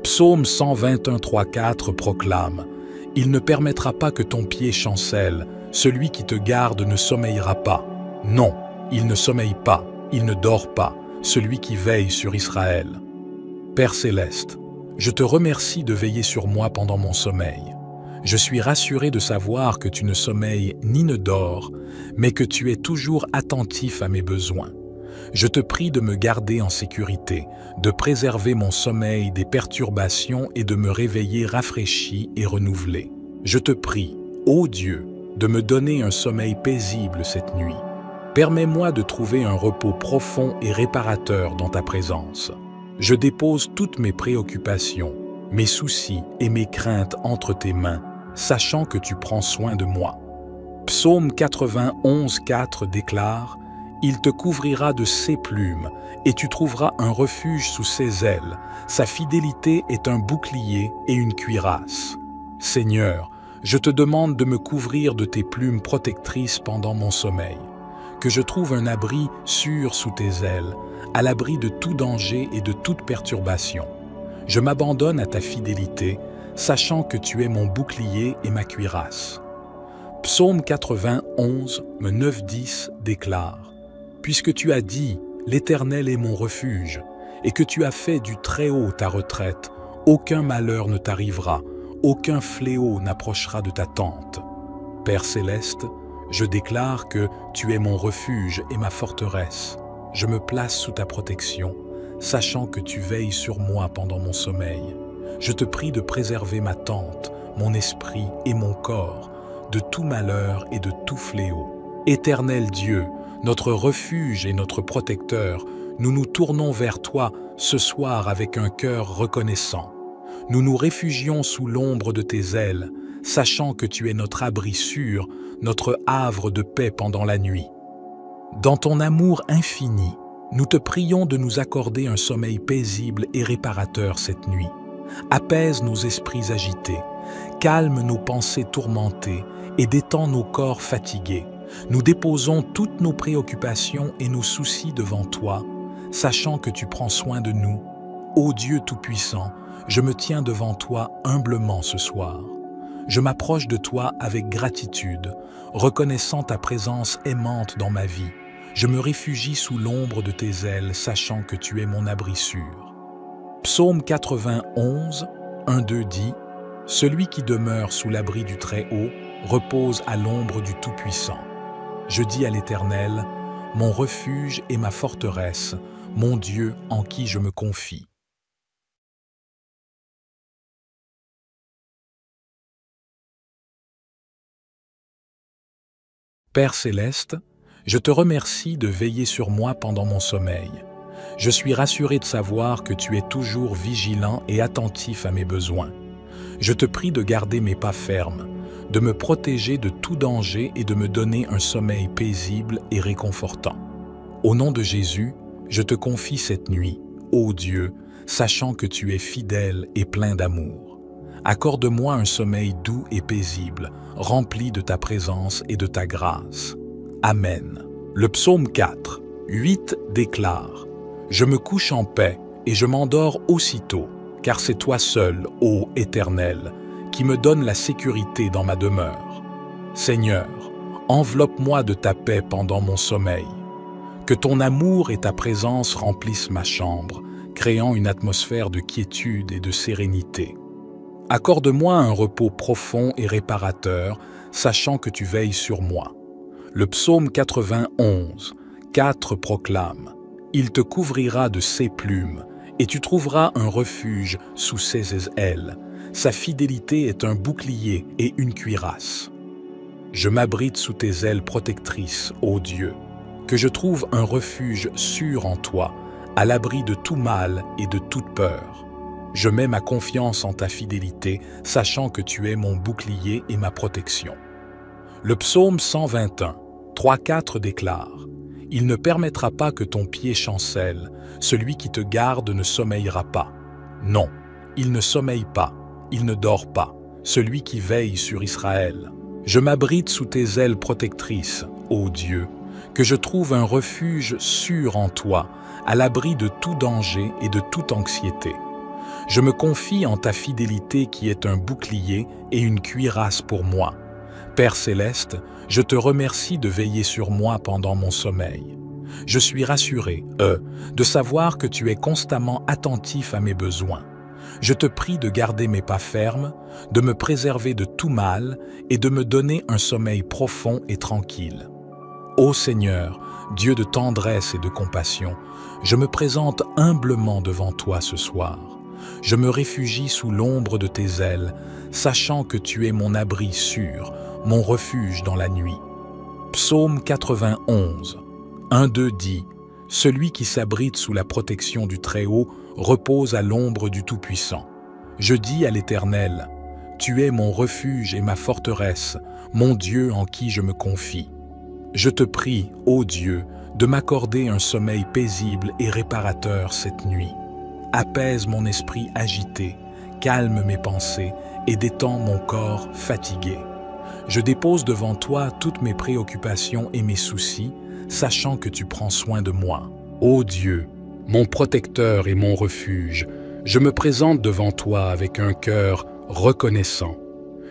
Psaume 121, 3-4 proclame « Il ne permettra pas que ton pied chancelle, celui qui te garde ne sommeillera pas. Non, il ne sommeille pas, il ne dort pas, celui qui veille sur Israël. » Père céleste, je te remercie de veiller sur moi pendant mon sommeil. Je suis rassuré de savoir que tu ne sommeilles ni ne dors, mais que tu es toujours attentif à mes besoins. Je te prie de me garder en sécurité, de préserver mon sommeil des perturbations et de me réveiller rafraîchi et renouvelé. Je te prie, ô Dieu, de me donner un sommeil paisible cette nuit. Permets-moi de trouver un repos profond et réparateur dans ta présence. Je dépose toutes mes préoccupations, mes soucis et mes craintes entre tes mains, sachant que tu prends soin de moi. Psaume 91, 4 déclare « Il te couvrira de ses plumes, et tu trouveras un refuge sous ses ailes. Sa fidélité est un bouclier et une cuirasse. » Seigneur, je te demande de me couvrir de tes plumes protectrices pendant mon sommeil. Que je trouve un abri sûr sous tes ailes, à l'abri de tout danger et de toute perturbation. Je m'abandonne à ta fidélité, sachant que tu es mon bouclier et ma cuirasse. Psaume 91, 9-10 déclare « Puisque tu as dit « L'Éternel est mon refuge » et que tu as fait du Très-Haut ta retraite, aucun malheur ne t'arrivera, aucun fléau n'approchera de ta tente. Père céleste, je déclare que tu es mon refuge et ma forteresse. Je me place sous ta protection, sachant que tu veilles sur moi pendant mon sommeil. Je te prie de préserver ma tente, mon esprit et mon corps, de tout malheur et de tout fléau. Éternel Dieu, notre refuge et notre protecteur, nous nous tournons vers toi ce soir avec un cœur reconnaissant. Nous nous réfugions sous l'ombre de tes ailes, sachant que tu es notre abri sûr notre havre de paix pendant la nuit. Dans ton amour infini, nous te prions de nous accorder un sommeil paisible et réparateur cette nuit. Apaise nos esprits agités, calme nos pensées tourmentées et détend nos corps fatigués. Nous déposons toutes nos préoccupations et nos soucis devant toi, sachant que tu prends soin de nous. Ô Dieu Tout-Puissant, je me tiens devant toi humblement ce soir. Je m'approche de toi avec gratitude, reconnaissant ta présence aimante dans ma vie. Je me réfugie sous l'ombre de tes ailes, sachant que tu es mon abri sûr. Psaume 91, 1-2 dit « Celui qui demeure sous l'abri du Très-Haut repose à l'ombre du Tout-Puissant. Je dis à l'Éternel, mon refuge et ma forteresse, mon Dieu en qui je me confie. » Père céleste, je te remercie de veiller sur moi pendant mon sommeil. Je suis rassuré de savoir que tu es toujours vigilant et attentif à mes besoins. Je te prie de garder mes pas fermes, de me protéger de tout danger et de me donner un sommeil paisible et réconfortant. Au nom de Jésus, je te confie cette nuit, ô Dieu, sachant que tu es fidèle et plein d'amour. Accorde-moi un sommeil doux et paisible, rempli de ta présence et de ta grâce. Amen. Le psaume 4, 8 déclare « Je me couche en paix et je m'endors aussitôt, car c'est toi seul, ô Éternel, qui me donne la sécurité dans ma demeure. Seigneur, enveloppe-moi de ta paix pendant mon sommeil. Que ton amour et ta présence remplissent ma chambre, créant une atmosphère de quiétude et de sérénité. Accorde-moi un repos profond et réparateur, sachant que tu veilles sur moi. » Le psaume 91, 4 proclame « Il te couvrira de ses plumes, et tu trouveras un refuge sous ses ailes. Sa fidélité est un bouclier et une cuirasse. Je m'abrite sous tes ailes protectrices, ô Dieu, que je trouve un refuge sûr en toi, à l'abri de tout mal et de toute peur. Je mets ma confiance en ta fidélité, sachant que tu es mon bouclier et ma protection. » Le psaume 121, 3-4 déclare « Il ne permettra pas que ton pied chancelle, celui qui te garde ne sommeillera pas. Non, il ne sommeille pas, il ne dort pas, celui qui veille sur Israël. Je m'abrite sous tes ailes protectrices, ô Dieu, que je trouve un refuge sûr en toi, à l'abri de tout danger et de toute anxiété. Je me confie en ta fidélité qui est un bouclier et une cuirasse pour moi. Père céleste, je te remercie de veiller sur moi pendant mon sommeil. Je suis rassuré, de savoir que tu es constamment attentif à mes besoins. Je te prie de garder mes pas fermes, de me préserver de tout mal et de me donner un sommeil profond et tranquille. Ô Seigneur, Dieu de tendresse et de compassion, je me présente humblement devant toi ce soir. Je me réfugie sous l'ombre de tes ailes, sachant que tu es mon abri sûr, mon refuge dans la nuit. Psaume 91, 1-2 dit « Celui qui s'abrite sous la protection du Très-Haut repose à l'ombre du Tout-Puissant. Je dis à l'Éternel, « Tu es mon refuge et ma forteresse, mon Dieu en qui je me confie. » Je te prie, ô Dieu, de m'accorder un sommeil paisible et réparateur cette nuit. Apaise mon esprit agité, calme mes pensées et détends mon corps fatigué. Je dépose devant toi toutes mes préoccupations et mes soucis, sachant que tu prends soin de moi. Ô Dieu, mon protecteur et mon refuge, je me présente devant toi avec un cœur reconnaissant.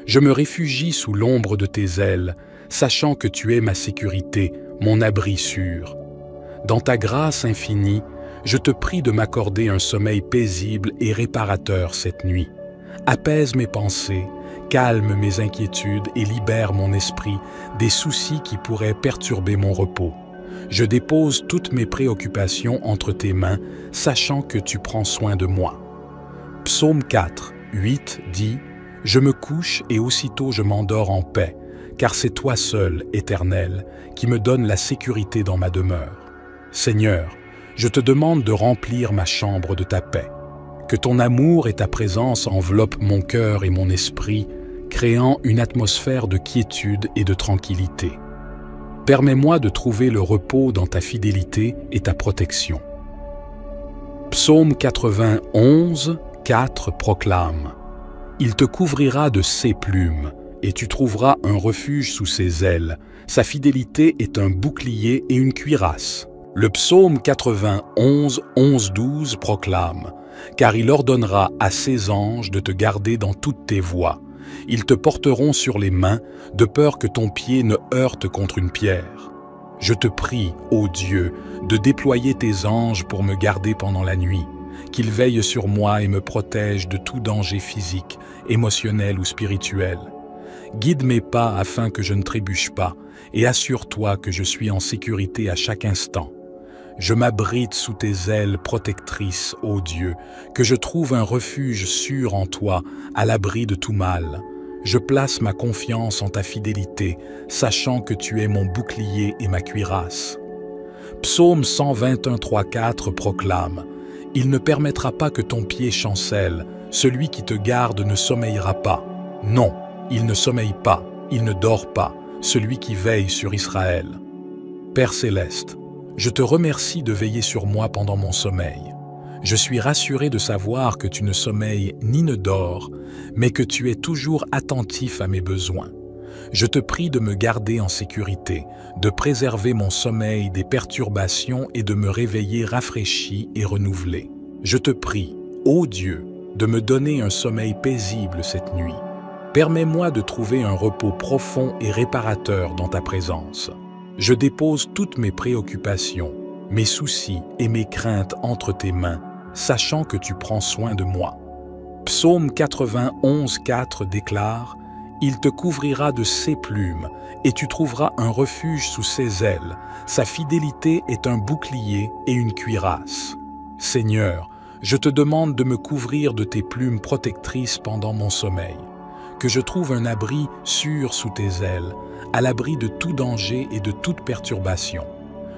Je me réfugie sous l'ombre de tes ailes, sachant que tu es ma sécurité, mon abri sûr. Dans ta grâce infinie, je te prie de m'accorder un sommeil paisible et réparateur cette nuit. Apaise mes pensées, calme mes inquiétudes et libère mon esprit des soucis qui pourraient perturber mon repos. Je dépose toutes mes préoccupations entre tes mains, sachant que tu prends soin de moi. Psaume 4, 8 dit « Je me couche et aussitôt je m'endors en paix, car c'est toi seul, Éternel, qui me donne la sécurité dans ma demeure. Seigneur, je te demande de remplir ma chambre de ta paix. Que ton amour et ta présence enveloppent mon cœur et mon esprit, créant une atmosphère de quiétude et de tranquillité. Permets-moi de trouver le repos dans ta fidélité et ta protection. Psaume 91, 4 proclame: Il te couvrira de ses plumes, et tu trouveras un refuge sous ses ailes. Sa fidélité est un bouclier et une cuirasse. Le psaume 91, 11, 12 proclame: Car il ordonnera à ses anges de te garder dans toutes tes voies. Ils te porteront sur les mains, de peur que ton pied ne heurte contre une pierre. Je te prie, ô Dieu, de déployer tes anges pour me garder pendant la nuit, qu'ils veillent sur moi et me protègent de tout danger physique, émotionnel ou spirituel. Guide mes pas afin que je ne trébuche pas, et assure-toi que je suis en sécurité à chaque instant. Je m'abrite sous tes ailes protectrices, ô Dieu, que je trouve un refuge sûr en toi, à l'abri de tout mal. Je place ma confiance en ta fidélité, sachant que tu es mon bouclier et ma cuirasse. Psaume 121, 3, 4 proclame: Il ne permettra pas que ton pied chancelle, celui qui te garde ne sommeillera pas. Non, il ne sommeille pas, il ne dort pas, celui qui veille sur Israël. Père céleste, je te remercie de veiller sur moi pendant mon sommeil. Je suis rassuré de savoir que tu ne sommeilles ni ne dors, mais que tu es toujours attentif à mes besoins. Je te prie de me garder en sécurité, de préserver mon sommeil des perturbations et de me réveiller rafraîchi et renouvelé. Je te prie, ô Dieu, de me donner un sommeil paisible cette nuit. Permets-moi de trouver un repos profond et réparateur dans ta présence. Je dépose toutes mes préoccupations, mes soucis et mes craintes entre tes mains, sachant que tu prends soin de moi. Psaume 91, 4 déclare: Il te couvrira de ses plumes, et tu trouveras un refuge sous ses ailes. Sa fidélité est un bouclier et une cuirasse. Seigneur, je te demande de me couvrir de tes plumes protectrices pendant mon sommeil, que je trouve un abri sûr sous tes ailes, à l'abri de tout danger et de toute perturbation.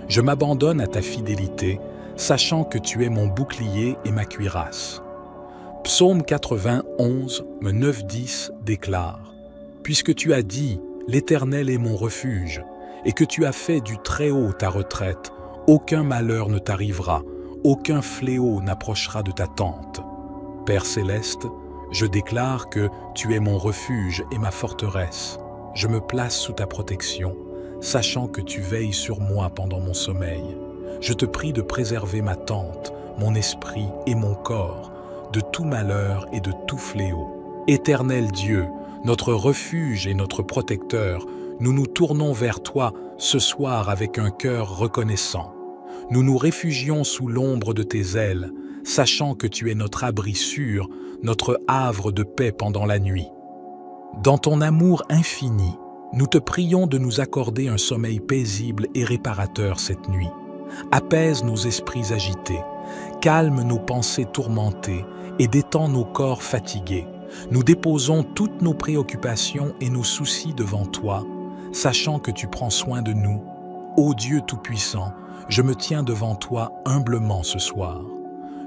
Je m'abandonne à ta fidélité, sachant que tu es mon bouclier et ma cuirasse. Psaume 91, 9-10 déclare: Puisque tu as dit, l'Éternel est mon refuge, et que tu as fait du Très-Haut ta retraite, aucun malheur ne t'arrivera, aucun fléau n'approchera de ta tente. Père céleste, je déclare que tu es mon refuge et ma forteresse. Je me place sous ta protection, sachant que tu veilles sur moi pendant mon sommeil. Je te prie de préserver ma tente, mon esprit et mon corps, de tout malheur et de tout fléau. Éternel Dieu, notre refuge et notre protecteur, nous nous tournons vers toi ce soir avec un cœur reconnaissant. Nous nous réfugions sous l'ombre de tes ailes, sachant que tu es notre abri sûr, notre havre de paix pendant la nuit. Dans ton amour infini, nous te prions de nous accorder un sommeil paisible et réparateur cette nuit. Apaise nos esprits agités, calme nos pensées tourmentées et détends nos corps fatigués. Nous déposons toutes nos préoccupations et nos soucis devant toi, sachant que tu prends soin de nous. Ô Dieu Tout-Puissant, je me tiens devant toi humblement ce soir.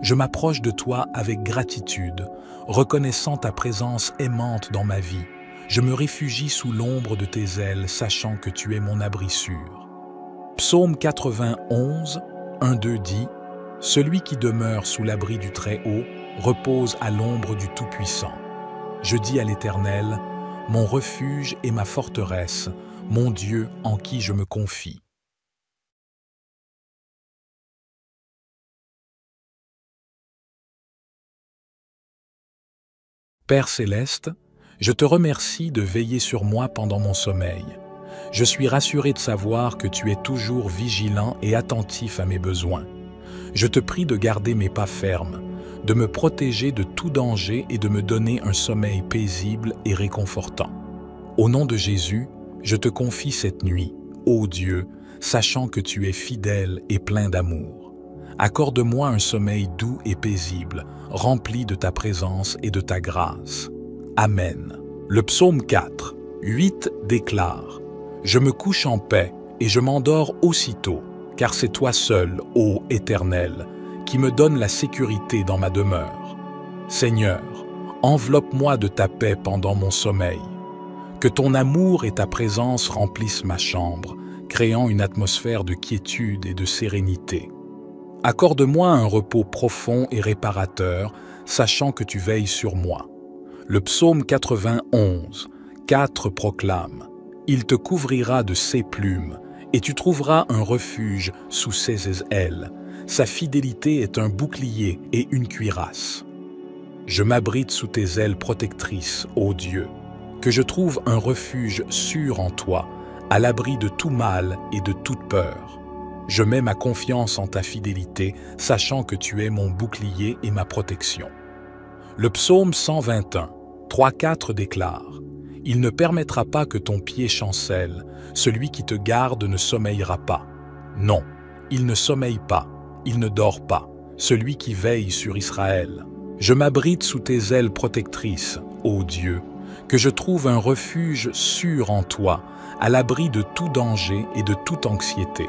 Je m'approche de toi avec gratitude, reconnaissant ta présence aimante dans ma vie. Je me réfugie sous l'ombre de tes ailes, sachant que tu es mon abri sûr. Psaume 91, 1-2 dit: Celui qui demeure sous l'abri du Très-Haut repose à l'ombre du Tout-Puissant. Je dis à l'Éternel, mon refuge et ma forteresse, mon Dieu en qui je me confie. Père céleste, je te remercie de veiller sur moi pendant mon sommeil. Je suis rassuré de savoir que tu es toujours vigilant et attentif à mes besoins. Je te prie de garder mes pas fermes, de me protéger de tout danger et de me donner un sommeil paisible et réconfortant. Au nom de Jésus, je te confie cette nuit, ô Dieu, sachant que tu es fidèle et plein d'amour. Accorde-moi un sommeil doux et paisible, rempli de ta présence et de ta grâce. Amen. Le psaume 4, 8 déclare: Je me couche en paix et je m'endors aussitôt, car c'est toi seul, ô Éternel, qui me donne la sécurité dans ma demeure. Seigneur, enveloppe-moi de ta paix pendant mon sommeil. Que ton amour et ta présence remplissent ma chambre, créant une atmosphère de quiétude et de sérénité. Accorde-moi un repos profond et réparateur, sachant que tu veilles sur moi. Le psaume 91, 4 proclame « Il te couvrira de ses plumes, et tu trouveras un refuge sous ses ailes. Sa fidélité est un bouclier et une cuirasse. Je m'abrite sous tes ailes protectrices, ô Dieu, que je trouve un refuge sûr en toi, à l'abri de tout mal et de toute peur. Je mets ma confiance en ta fidélité, sachant que tu es mon bouclier et ma protection. » Le psaume 121, 3-4 déclare « Il ne permettra pas que ton pied chancelle, celui qui te garde ne sommeillera pas. Non, il ne sommeille pas, il ne dort pas, celui qui veille sur Israël. Je m'abrite sous tes ailes protectrices, ô Dieu, que je trouve un refuge sûr en toi, à l'abri de tout danger et de toute anxiété.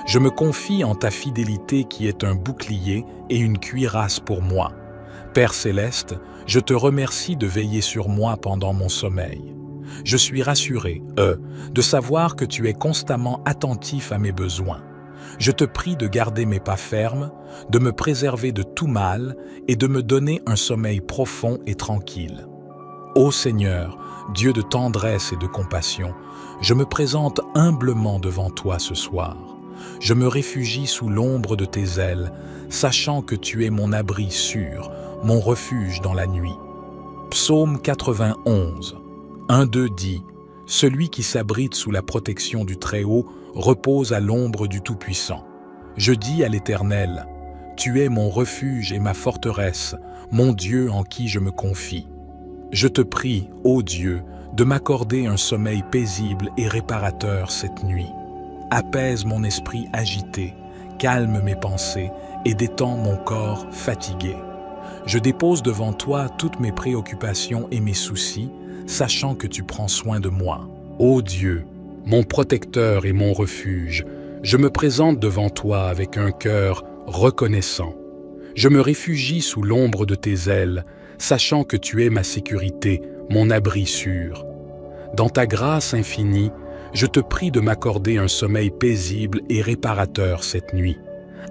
Je me confie en ta fidélité qui est un bouclier et une cuirasse pour moi. Père céleste, je te remercie de veiller sur moi pendant mon sommeil. Je suis rassuré, de savoir que tu es constamment attentif à mes besoins. Je te prie de garder mes pas fermes, de me préserver de tout mal et de me donner un sommeil profond et tranquille. Ô Seigneur, Dieu de tendresse et de compassion, je me présente humblement devant toi ce soir. Je me réfugie sous l'ombre de tes ailes, sachant que tu es mon abri sûr, mon refuge dans la nuit. Psaume 91, 1-2 dit « Celui qui s'abrite sous la protection du Très-Haut repose à l'ombre du Tout-Puissant. Je dis à l'Éternel, « Tu es mon refuge et ma forteresse, mon Dieu en qui je me confie. » Je te prie, ô Dieu, de m'accorder un sommeil paisible et réparateur cette nuit. Apaise mon esprit agité, calme mes pensées et détends mon corps fatigué. Je dépose devant toi toutes mes préoccupations et mes soucis, sachant que tu prends soin de moi. Ô Dieu, mon protecteur et mon refuge, je me présente devant toi avec un cœur reconnaissant. Je me réfugie sous l'ombre de tes ailes, sachant que tu es ma sécurité, mon abri sûr. Dans ta grâce infinie, je te prie de m'accorder un sommeil paisible et réparateur cette nuit.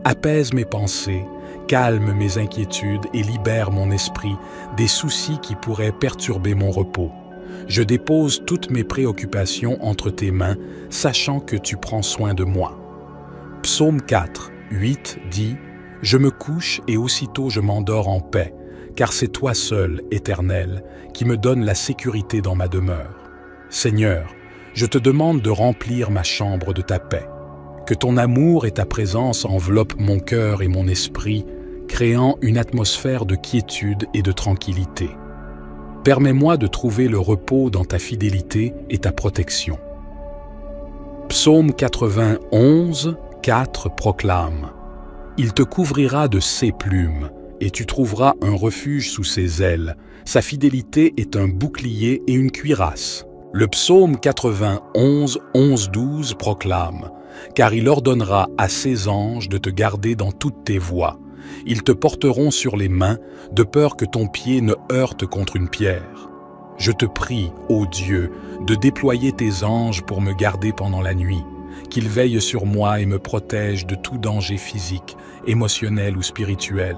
Apaise mes pensées, calme mes inquiétudes et libère mon esprit des soucis qui pourraient perturber mon repos. Je dépose toutes mes préoccupations entre tes mains, sachant que tu prends soin de moi. Psaume 4, 8 dit « Je me couche et aussitôt je m'endors en paix, car c'est toi seul, Éternel, qui me donne la sécurité dans ma demeure. Seigneur, je te demande de remplir ma chambre de ta paix. Que ton amour et ta présence enveloppent mon cœur et mon esprit, créant une atmosphère de quiétude et de tranquillité. Permets-moi de trouver le repos dans ta fidélité et ta protection. » Psaume 91, 4 proclame « Il te couvrira de ses plumes, et tu trouveras un refuge sous ses ailes. Sa fidélité est un bouclier et une cuirasse. » Le psaume 91, 11-12 proclame « Car il ordonnera à ses anges de te garder dans toutes tes voies. Ils te porteront sur les mains, de peur que ton pied ne heurte contre une pierre. Je te prie, ô Dieu, de déployer tes anges pour me garder pendant la nuit, qu'ils veillent sur moi et me protègent de tout danger physique, émotionnel ou spirituel.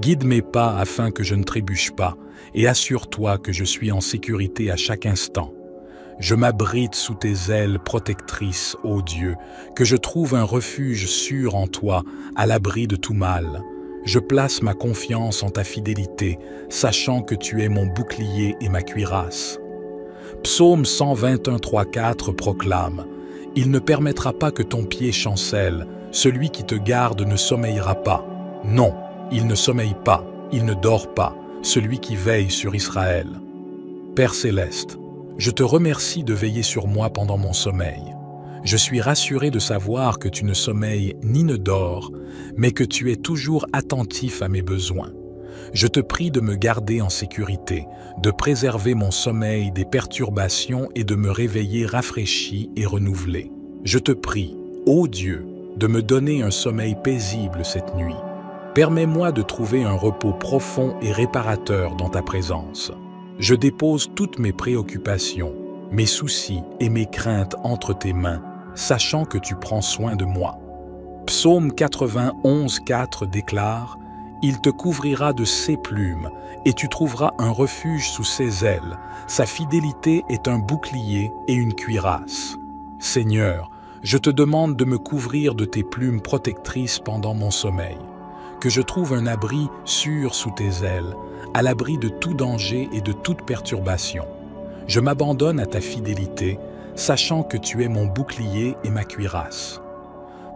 Guide mes pas afin que je ne trébuche pas, et assure-toi que je suis en sécurité à chaque instant. Je m'abrite sous tes ailes protectrices, ô Dieu, que je trouve un refuge sûr en toi, à l'abri de tout mal. Je place ma confiance en ta fidélité, sachant que tu es mon bouclier et ma cuirasse. Psaume 121, 3-4 proclame « Il ne permettra pas que ton pied chancelle, celui qui te garde ne sommeillera pas. Non, il ne sommeille pas, il ne dort pas, celui qui veille sur Israël. » Père céleste, je te remercie de veiller sur moi pendant mon sommeil. Je suis rassuré de savoir que tu ne sommeilles ni ne dors, mais que tu es toujours attentif à mes besoins. Je te prie de me garder en sécurité, de préserver mon sommeil des perturbations et de me réveiller rafraîchi et renouvelé. Je te prie, ô Dieu, de me donner un sommeil paisible cette nuit. Permets-moi de trouver un repos profond et réparateur dans ta présence. Je dépose toutes mes préoccupations, mes soucis et mes craintes entre tes mains, sachant que tu prends soin de moi. Psaume 91, 4 déclare « Il te couvrira de ses plumes, et tu trouveras un refuge sous ses ailes. Sa fidélité est un bouclier et une cuirasse. » Seigneur, je te demande de me couvrir de tes plumes protectrices pendant mon sommeil, que je trouve un abri sûr sous tes ailes, à l'abri de tout danger et de toute perturbation. Je m'abandonne à ta fidélité, sachant que tu es mon bouclier et ma cuirasse.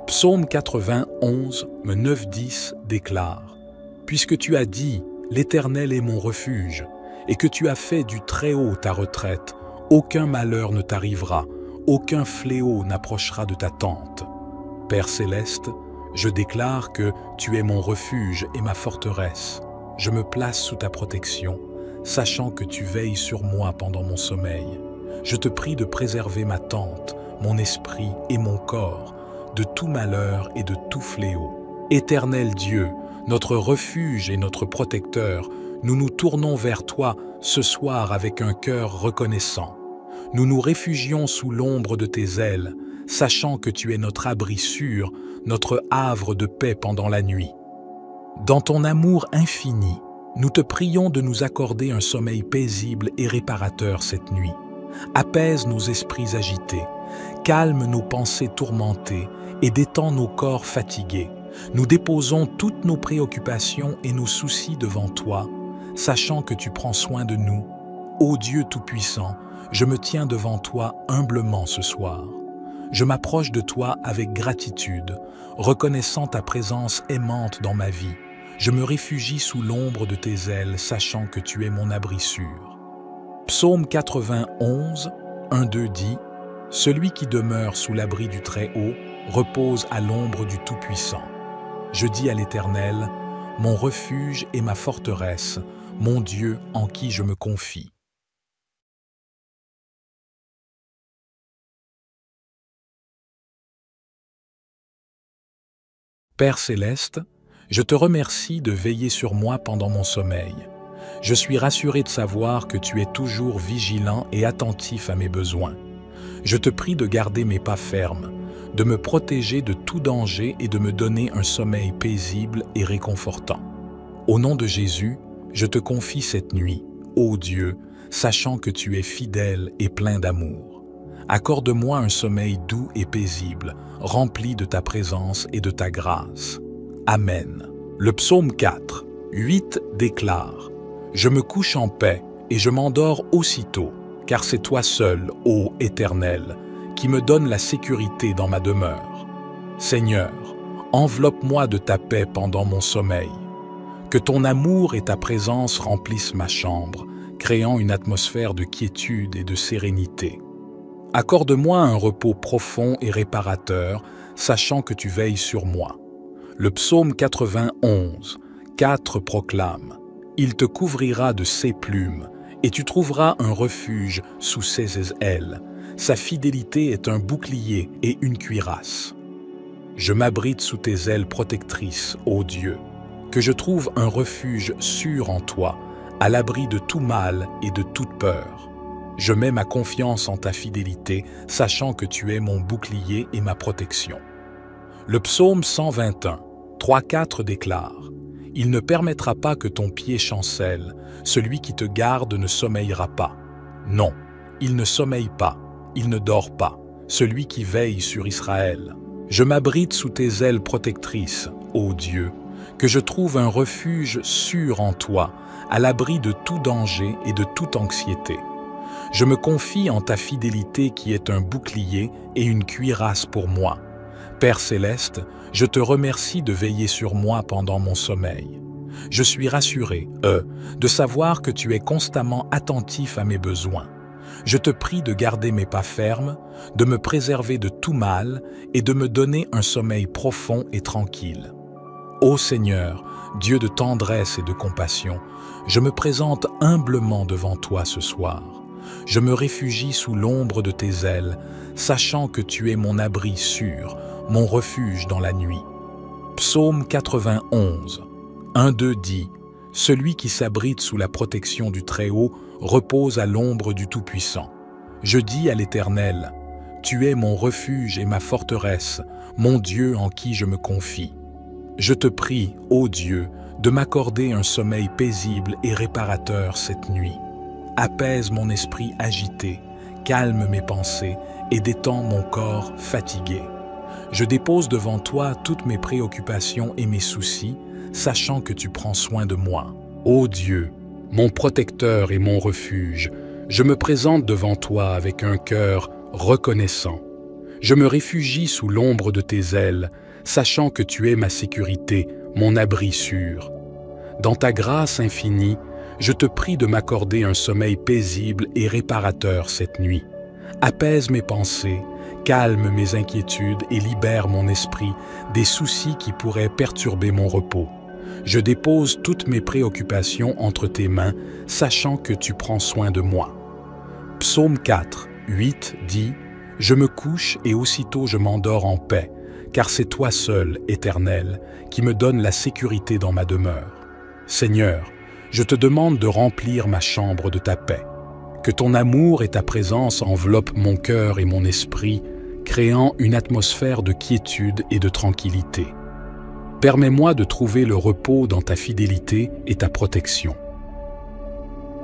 Psaume 91, 9-10 déclare « Puisque tu as dit « L'Éternel est mon refuge » et que tu as fait du Très-Haut ta retraite, aucun malheur ne t'arrivera, aucun fléau n'approchera de ta tente. Père céleste, je déclare que tu es mon refuge et ma forteresse. Je me place sous ta protection, sachant que tu veilles sur moi pendant mon sommeil. Je te prie de préserver ma tente, mon esprit et mon corps, de tout malheur et de tout fléau. Éternel Dieu, notre refuge et notre protecteur, nous nous tournons vers toi ce soir avec un cœur reconnaissant. Nous nous réfugions sous l'ombre de tes ailes, sachant que tu es notre abri sûr, notre havre de paix pendant la nuit. Dans ton amour infini, nous te prions de nous accorder un sommeil paisible et réparateur cette nuit. Apaise nos esprits agités, calme nos pensées tourmentées et détend nos corps fatigués. Nous déposons toutes nos préoccupations et nos soucis devant toi, sachant que tu prends soin de nous. Ô Dieu Tout-Puissant, je me tiens devant toi humblement ce soir. Je m'approche de toi avec gratitude, reconnaissant ta présence aimante dans ma vie. Je me réfugie sous l'ombre de tes ailes, sachant que tu es mon abri sûr. Psaume 91, 1-2 dit « Celui qui demeure sous l'abri du Très-Haut repose à l'ombre du Tout-Puissant. Je dis à l'Éternel, mon refuge et ma forteresse, mon Dieu en qui je me confie. » Père céleste, je te remercie de veiller sur moi pendant mon sommeil. Je suis rassuré de savoir que tu es toujours vigilant et attentif à mes besoins. Je te prie de garder mes pas fermes, de me protéger de tout danger et de me donner un sommeil paisible et réconfortant. Au nom de Jésus, je te confie cette nuit, ô Dieu, sachant que tu es fidèle et plein d'amour. Accorde-moi un sommeil doux et paisible, rempli de ta présence et de ta grâce. Amen. Le psaume 4, 8 déclare « Je me couche en paix et je m'endors aussitôt, car c'est toi seul, ô Éternel, qui me donne la sécurité dans ma demeure. Seigneur, enveloppe-moi de ta paix pendant mon sommeil. Que ton amour et ta présence remplissent ma chambre, créant une atmosphère de quiétude et de sérénité. Accorde-moi un repos profond et réparateur, sachant que tu veilles sur moi. » Le psaume 91, 4 proclame « Il te couvrira de ses plumes, et tu trouveras un refuge sous ses ailes. Sa fidélité est un bouclier et une cuirasse. Je m'abrite sous tes ailes protectrices, ô Dieu, que je trouve un refuge sûr en toi, à l'abri de tout mal et de toute peur. Je mets ma confiance en ta fidélité, sachant que tu es mon bouclier et ma protection. » Le psaume 121, 3-4 déclare « Il ne permettra pas que ton pied chancelle, celui qui te garde ne sommeillera pas. Non, il ne sommeille pas, il ne dort pas, celui qui veille sur Israël. Je m'abrite sous tes ailes protectrices, ô Dieu, que je trouve un refuge sûr en toi, à l'abri de tout danger et de toute anxiété. Je me confie en ta fidélité qui est un bouclier et une cuirasse pour moi. Père céleste, je te remercie de veiller sur moi pendant mon sommeil. Je suis rassuré, de savoir que tu es constamment attentif à mes besoins. Je te prie de garder mes pas fermes, de me préserver de tout mal et de me donner un sommeil profond et tranquille. Ô Seigneur, Dieu de tendresse et de compassion, je me présente humblement devant toi ce soir. Je me réfugie sous l'ombre de tes ailes, sachant que tu es mon abri sûr, mon refuge dans la nuit. Psaume 91, 1-2 dit « Celui qui s'abrite sous la protection du Très-Haut repose à l'ombre du Tout-Puissant. Je dis à l'Éternel, « Tu es mon refuge et ma forteresse, mon Dieu en qui je me confie. » Je te prie, ô Dieu, de m'accorder un sommeil paisible et réparateur cette nuit. Apaise mon esprit agité, calme mes pensées et détends mon corps fatigué. Je dépose devant toi toutes mes préoccupations et mes soucis, sachant que tu prends soin de moi. Ô Dieu, mon protecteur et mon refuge, je me présente devant toi avec un cœur reconnaissant. Je me réfugie sous l'ombre de tes ailes, sachant que tu es ma sécurité, mon abri sûr. Dans ta grâce infinie, je te prie de m'accorder un sommeil paisible et réparateur cette nuit. Apaise mes pensées, calme mes inquiétudes et libère mon esprit des soucis qui pourraient perturber mon repos. Je dépose toutes mes préoccupations entre tes mains, sachant que tu prends soin de moi. Psaume 4, 8 dit « Je me couche et aussitôt je m'endors en paix, car c'est toi seul, Éternel, qui me donne la sécurité dans ma demeure. Seigneur, je te demande de remplir ma chambre de ta paix. Que ton amour et ta présence enveloppent mon cœur et mon esprit, créant une atmosphère de quiétude et de tranquillité. Permets-moi de trouver le repos dans ta fidélité et ta protection. »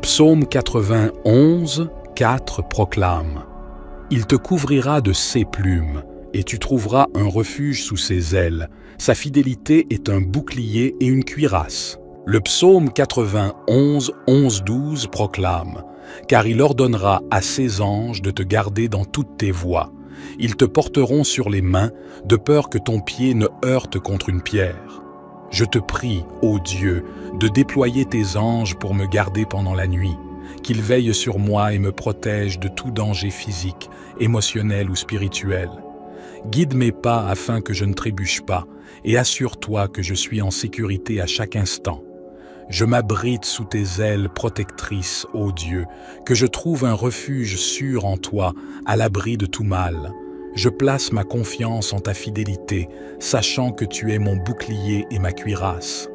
Psaume 91, 4 proclame « Il te couvrira de ses plumes, et tu trouveras un refuge sous ses ailes. Sa fidélité est un bouclier et une cuirasse. » Le psaume 91, 11, 12 proclame « Car il ordonnera à ses anges de te garder dans toutes tes voies. Ils te porteront sur les mains, de peur que ton pied ne heurte contre une pierre. Je te prie, ô Dieu, de déployer tes anges pour me garder pendant la nuit, qu'ils veillent sur moi et me protègent de tout danger physique, émotionnel ou spirituel. Guide mes pas afin que je ne trébuche pas, et assure-toi que je suis en sécurité à chaque instant. Je m'abrite sous tes ailes protectrices, ô Dieu, que je trouve un refuge sûr en toi, à l'abri de tout mal. Je place ma confiance en ta fidélité, sachant que tu es mon bouclier et ma cuirasse.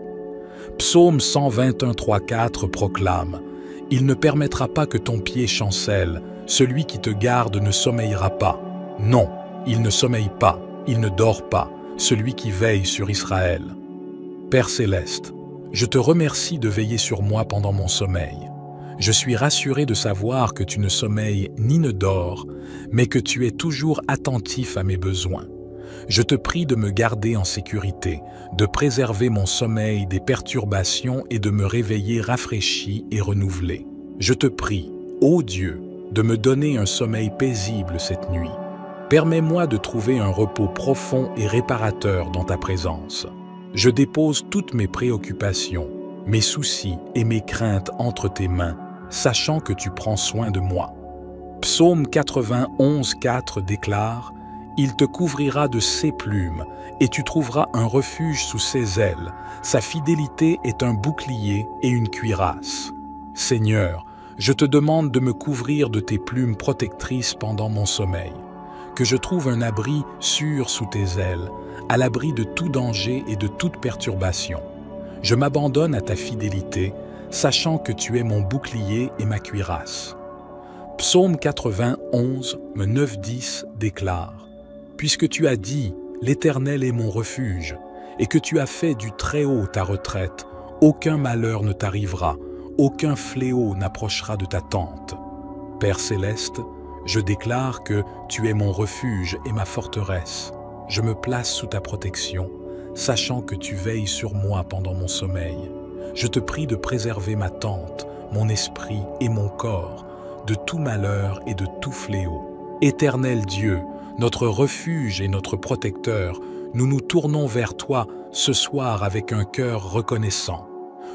Psaume 121, 3, 4 proclame « Il ne permettra pas que ton pied chancelle, celui qui te garde ne sommeillera pas. Non, il ne sommeille pas, il ne dort pas, celui qui veille sur Israël. » Père céleste, je te remercie de veiller sur moi pendant mon sommeil. Je suis rassuré de savoir que tu ne sommeilles ni ne dors, mais que tu es toujours attentif à mes besoins. Je te prie de me garder en sécurité, de préserver mon sommeil des perturbations et de me réveiller rafraîchi et renouvelé. Je te prie, ô Dieu, de me donner un sommeil paisible cette nuit. Permets-moi de trouver un repos profond et réparateur dans ta présence. Je dépose toutes mes préoccupations, mes soucis et mes craintes entre tes mains, sachant que tu prends soin de moi. Psaume 91, 4 déclare « Il te couvrira de ses plumes, et tu trouveras un refuge sous ses ailes. Sa fidélité est un bouclier et une cuirasse. » Seigneur, je te demande de me couvrir de tes plumes protectrices pendant mon sommeil. Que je trouve un abri sûr sous tes ailes, à l'abri de tout danger et de toute perturbation. Je m'abandonne à ta fidélité, sachant que tu es mon bouclier et ma cuirasse. Psaume 91, 9-10 déclare « Puisque tu as dit « L'Éternel est mon refuge » et que tu as fait du Très-Haut ta retraite, aucun malheur ne t'arrivera, aucun fléau n'approchera de ta tente. Père céleste, je déclare que tu es mon refuge et ma forteresse. Je me place sous ta protection, sachant que tu veilles sur moi pendant mon sommeil. Je te prie de préserver ma tente, mon esprit et mon corps, de tout malheur et de tout fléau. Éternel Dieu, notre refuge et notre protecteur, nous nous tournons vers toi ce soir avec un cœur reconnaissant.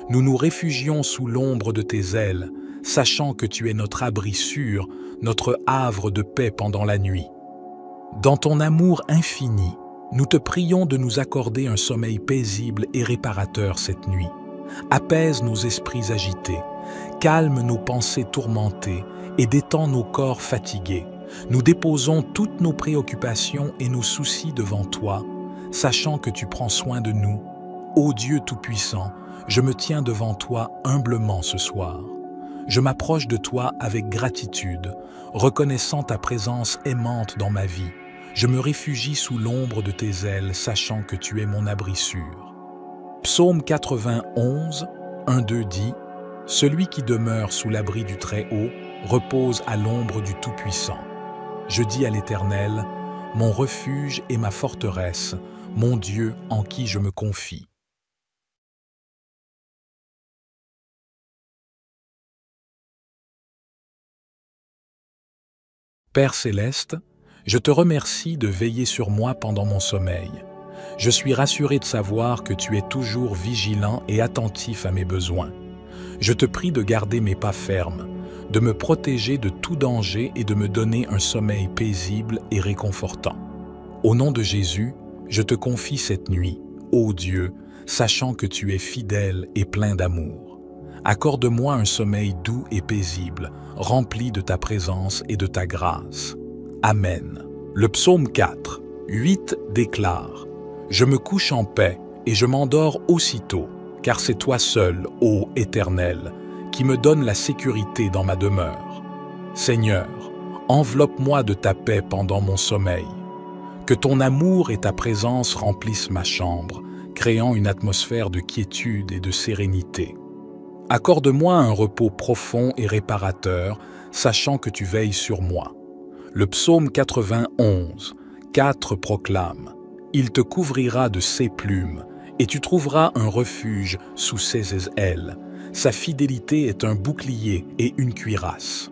Nous nous réfugions sous l'ombre de tes ailes, sachant que tu es notre abri sûr, notre havre de paix pendant la nuit. Dans ton amour infini, nous te prions de nous accorder un sommeil paisible et réparateur cette nuit. Apaise nos esprits agités, calme nos pensées tourmentées et détends nos corps fatigués. Nous déposons toutes nos préoccupations et nos soucis devant toi, sachant que tu prends soin de nous. Ô Dieu Tout-Puissant, je me tiens devant toi humblement ce soir. Je m'approche de toi avec gratitude, reconnaissant ta présence aimante dans ma vie. Je me réfugie sous l'ombre de tes ailes, sachant que tu es mon abri sûr. Psaume 91, 1-2 dit « Celui qui demeure sous l'abri du Très-Haut repose à l'ombre du Tout-Puissant. Je dis à l'Éternel, mon refuge et ma forteresse, mon Dieu en qui je me confie. » Père céleste, je te remercie de veiller sur moi pendant mon sommeil. Je suis rassuré de savoir que tu es toujours vigilant et attentif à mes besoins. Je te prie de garder mes pas fermes, de me protéger de tout danger et de me donner un sommeil paisible et réconfortant. Au nom de Jésus, je te confie cette nuit, ô Dieu, sachant que tu es fidèle et plein d'amour. Accorde-moi un sommeil doux et paisible, rempli de ta présence et de ta grâce. Amen. Le psaume 4, 8 déclare « Je me couche en paix et je m'endors aussitôt, car c'est toi seul, ô Éternel, qui me donne la sécurité dans ma demeure. Seigneur, enveloppe-moi de ta paix pendant mon sommeil. Que ton amour et ta présence remplissent ma chambre, créant une atmosphère de quiétude et de sérénité. Accorde-moi un repos profond et réparateur, sachant que tu veilles sur moi. » Le psaume 91, 4 proclame « Il te couvrira de ses plumes, et tu trouveras un refuge sous ses ailes. Sa fidélité est un bouclier et une cuirasse.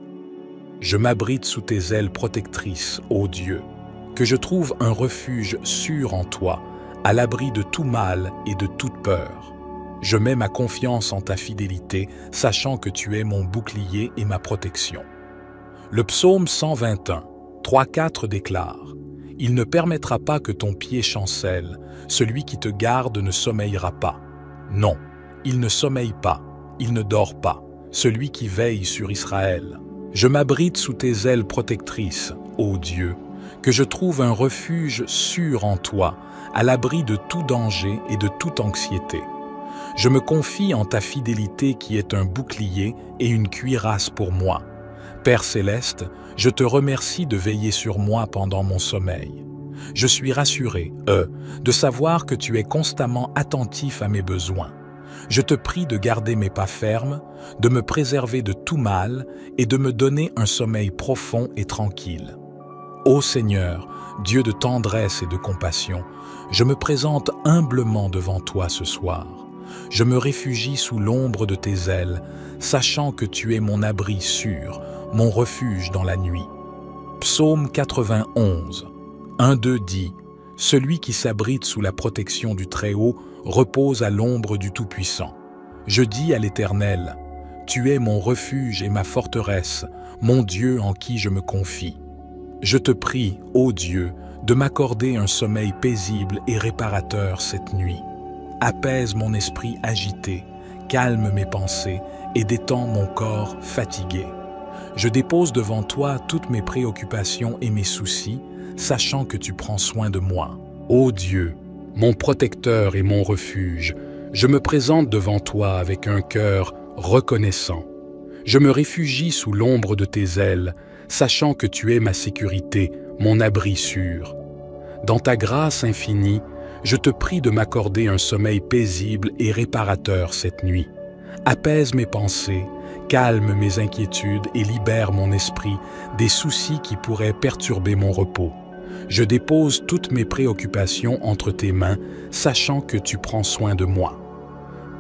Je m'abrite sous tes ailes protectrices, ô Dieu, que je trouve un refuge sûr en toi, à l'abri de tout mal et de toute peur. Je mets ma confiance en ta fidélité, sachant que tu es mon bouclier et ma protection. » Le psaume 121, 3-4 déclare « Il ne permettra pas que ton pied chancelle, celui qui te garde ne sommeillera pas. Non, il ne sommeille pas, il ne dort pas, celui qui veille sur Israël. Je m'abrite sous tes ailes protectrices, ô Dieu, que je trouve un refuge sûr en toi, à l'abri de tout danger et de toute anxiété. Je me confie en ta fidélité qui est un bouclier et une cuirasse pour moi. Père céleste, je te remercie de veiller sur moi pendant mon sommeil. Je suis rassuré, de savoir que tu es constamment attentif à mes besoins. Je te prie de garder mes pas fermes, de me préserver de tout mal et de me donner un sommeil profond et tranquille. Ô Seigneur, Dieu de tendresse et de compassion, je me présente humblement devant toi ce soir. Je me réfugie sous l'ombre de tes ailes, sachant que tu es mon abri sûr, mon refuge dans la nuit. Psaume 91, 1-2 dit « Celui qui s'abrite sous la protection du Très-Haut repose à l'ombre du Tout-Puissant. Je dis à l'Éternel, « Tu es mon refuge et ma forteresse, mon Dieu en qui je me confie. » Je te prie, ô Dieu, de m'accorder un sommeil paisible et réparateur cette nuit. Apaise mon esprit agité, calme mes pensées et détends mon corps fatigué. Je dépose devant toi toutes mes préoccupations et mes soucis, sachant que tu prends soin de moi. Ô Dieu, mon protecteur et mon refuge, je me présente devant toi avec un cœur reconnaissant. Je me réfugie sous l'ombre de tes ailes, sachant que tu es ma sécurité, mon abri sûr. Dans ta grâce infinie, je te prie de m'accorder un sommeil paisible et réparateur cette nuit. Apaise mes pensées, calme mes inquiétudes et libère mon esprit des soucis qui pourraient perturber mon repos. Je dépose toutes mes préoccupations entre tes mains, sachant que tu prends soin de moi.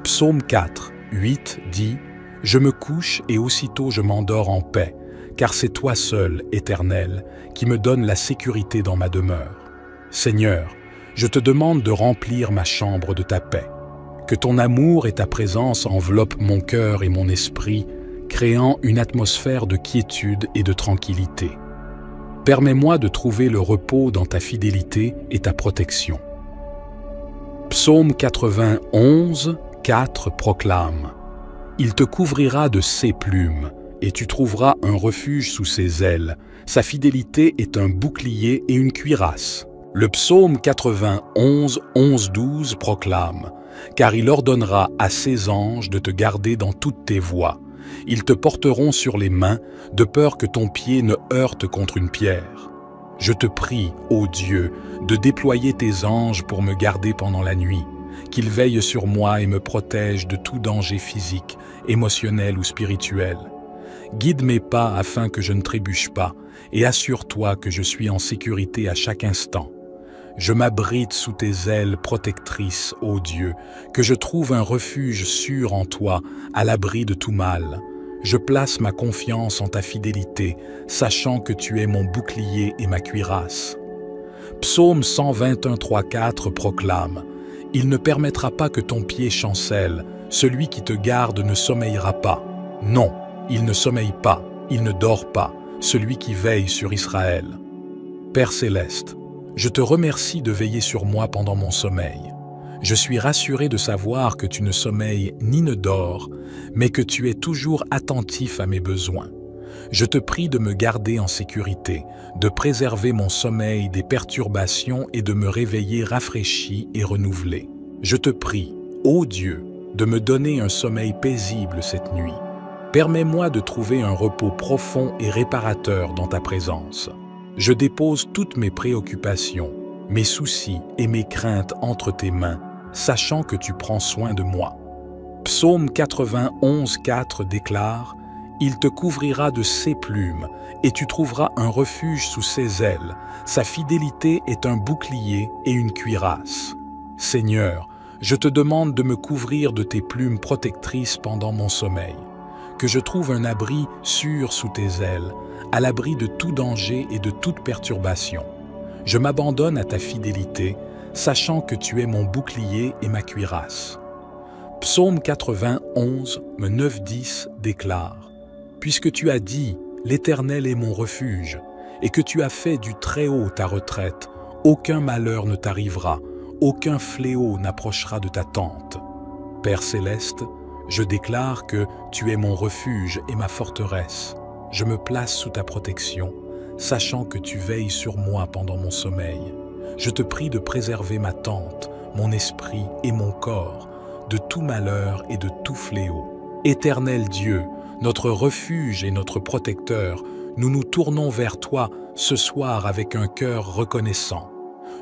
Psaume 4, 8 dit « Je me couche et aussitôt je m'endors en paix, car c'est toi seul, Éternel, qui me donne la sécurité dans ma demeure. Seigneur, je te demande de remplir ma chambre de ta paix. Que ton amour et ta présence enveloppent mon cœur et mon esprit, créant une atmosphère de quiétude et de tranquillité. Permets-moi de trouver le repos dans ta fidélité et ta protection. » Psaume 91, 4 proclame « Il te couvrira de ses plumes, et tu trouveras un refuge sous ses ailes. Sa fidélité est un bouclier et une cuirasse. » Le psaume 91, 11-12 proclame « Car il ordonnera à ses anges de te garder dans toutes tes voies. Ils te porteront sur les mains, de peur que ton pied ne heurte contre une pierre. Je te prie, ô Dieu, de déployer tes anges pour me garder pendant la nuit, qu'ils veillent sur moi et me protègent de tout danger physique, émotionnel ou spirituel. Guide mes pas afin que je ne trébuche pas, et assure-toi que je suis en sécurité à chaque instant. Je m'abrite sous tes ailes protectrices, ô Dieu, que je trouve un refuge sûr en toi, à l'abri de tout mal. Je place ma confiance en ta fidélité, sachant que tu es mon bouclier et ma cuirasse. Psaume 121, 3-4 proclame « Il ne permettra pas que ton pied chancelle, celui qui te garde ne sommeillera pas. Non, il ne sommeille pas, il ne dort pas, celui qui veille sur Israël. » Père céleste, je te remercie de veiller sur moi pendant mon sommeil. Je suis rassuré de savoir que tu ne sommeilles ni ne dors, mais que tu es toujours attentif à mes besoins. Je te prie de me garder en sécurité, de préserver mon sommeil des perturbations et de me réveiller rafraîchi et renouvelé. Je te prie, ô Dieu, de me donner un sommeil paisible cette nuit. Permets-moi de trouver un repos profond et réparateur dans ta présence. Je dépose toutes mes préoccupations, mes soucis et mes craintes entre tes mains, sachant que tu prends soin de moi. Psaume 91, 4 déclare « Il te couvrira de ses plumes, et tu trouveras un refuge sous ses ailes. Sa fidélité est un bouclier et une cuirasse. » Seigneur, je te demande de me couvrir de tes plumes protectrices pendant mon sommeil, que je trouve un abri sûr sous tes ailes, à l'abri de tout danger et de toute perturbation. Je m'abandonne à ta fidélité, sachant que tu es mon bouclier et ma cuirasse. Psaume 91, 9-10 déclare « Puisque tu as dit « L'Éternel est mon refuge » et que tu as fait du Très-Haut ta retraite, aucun malheur ne t'arrivera, aucun fléau n'approchera de ta tente. Père céleste, je déclare que tu es mon refuge et ma forteresse. Je me place sous ta protection, sachant que tu veilles sur moi pendant mon sommeil. Je te prie de préserver ma tente, mon esprit et mon corps, de tout malheur et de tout fléau. Éternel Dieu, notre refuge et notre protecteur, nous nous tournons vers toi ce soir avec un cœur reconnaissant.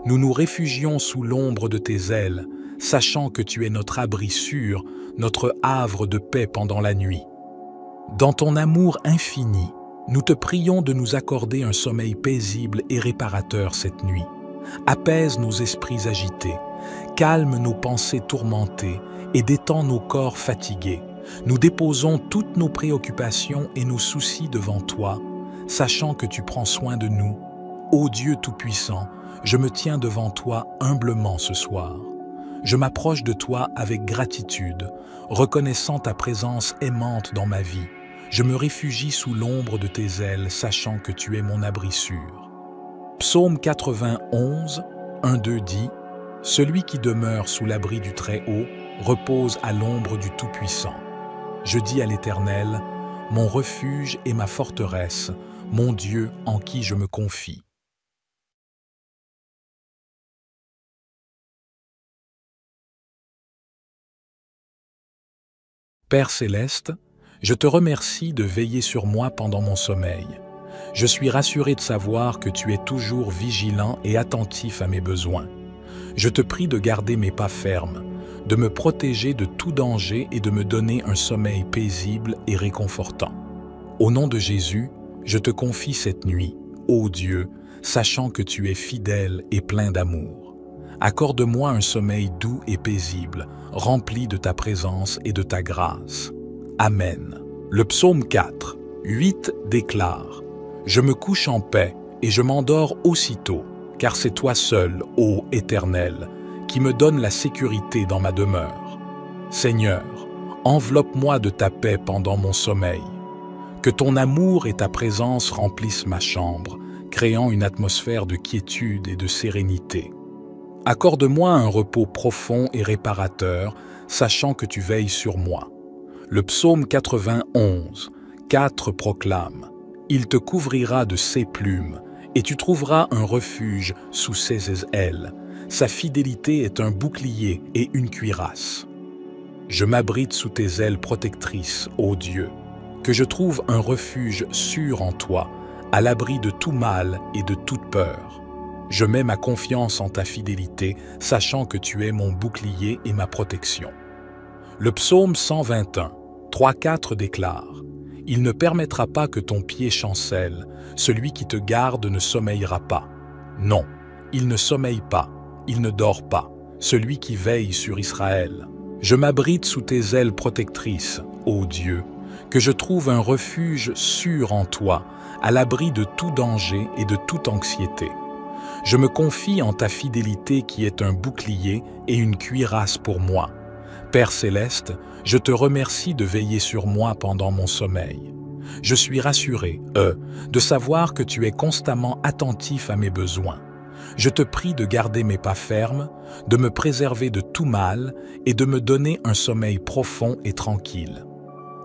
Nous nous réfugions sous l'ombre de tes ailes, sachant que tu es notre abri sûr, notre havre de paix pendant la nuit. Dans ton amour infini, nous te prions de nous accorder un sommeil paisible et réparateur cette nuit. Apaise nos esprits agités, calme nos pensées tourmentées et détend nos corps fatigués. Nous déposons toutes nos préoccupations et nos soucis devant toi, sachant que tu prends soin de nous. Ô Dieu Tout-Puissant, je me tiens devant toi humblement ce soir. Je m'approche de toi avec gratitude, reconnaissant ta présence aimante dans ma vie. Je me réfugie sous l'ombre de tes ailes, sachant que tu es mon abri sûr. Psaume 91, 1-2 dit « Celui qui demeure sous l'abri du Très-Haut repose à l'ombre du Tout-Puissant. Je dis à l'Éternel, mon refuge et ma forteresse, mon Dieu en qui je me confie. » Père céleste, je te remercie de veiller sur moi pendant mon sommeil. Je suis rassuré de savoir que tu es toujours vigilant et attentif à mes besoins. Je te prie de garder mes pas fermes, de me protéger de tout danger et de me donner un sommeil paisible et réconfortant. Au nom de Jésus, je te confie cette nuit, ô Dieu, sachant que tu es fidèle et plein d'amour. Accorde-moi un sommeil doux et paisible, rempli de ta présence et de ta grâce. Amen. Le psaume 4, 8 déclare « Je me couche en paix et je m'endors aussitôt, car c'est toi seul, ô Éternel, qui me donne la sécurité dans ma demeure. Seigneur, enveloppe-moi de ta paix pendant mon sommeil. Que ton amour et ta présence remplissent ma chambre, créant une atmosphère de quiétude et de sérénité. Accorde-moi un repos profond et réparateur, sachant que tu veilles sur moi. Le psaume 91, 4 proclame « Il te couvrira de ses plumes, et tu trouveras un refuge sous ses ailes. Sa fidélité est un bouclier et une cuirasse. Je m'abrite sous tes ailes protectrices, ô Dieu, que je trouve un refuge sûr en toi, à l'abri de tout mal et de toute peur. Je mets ma confiance en ta fidélité, sachant que tu es mon bouclier et ma protection. Le psaume 121, 3-4 déclare « Il ne permettra pas que ton pied chancelle, celui qui te garde ne sommeillera pas. Non, il ne sommeille pas, il ne dort pas, celui qui veille sur Israël. Je m'abrite sous tes ailes protectrices, ô Dieu, que je trouve un refuge sûr en toi, à l'abri de tout danger et de toute anxiété. Je me confie en ta fidélité qui est un bouclier et une cuirasse pour moi. Père céleste, je te remercie de veiller sur moi pendant mon sommeil. Je suis rassuré, de savoir que tu es constamment attentif à mes besoins. Je te prie de garder mes pas fermes, de me préserver de tout mal et de me donner un sommeil profond et tranquille.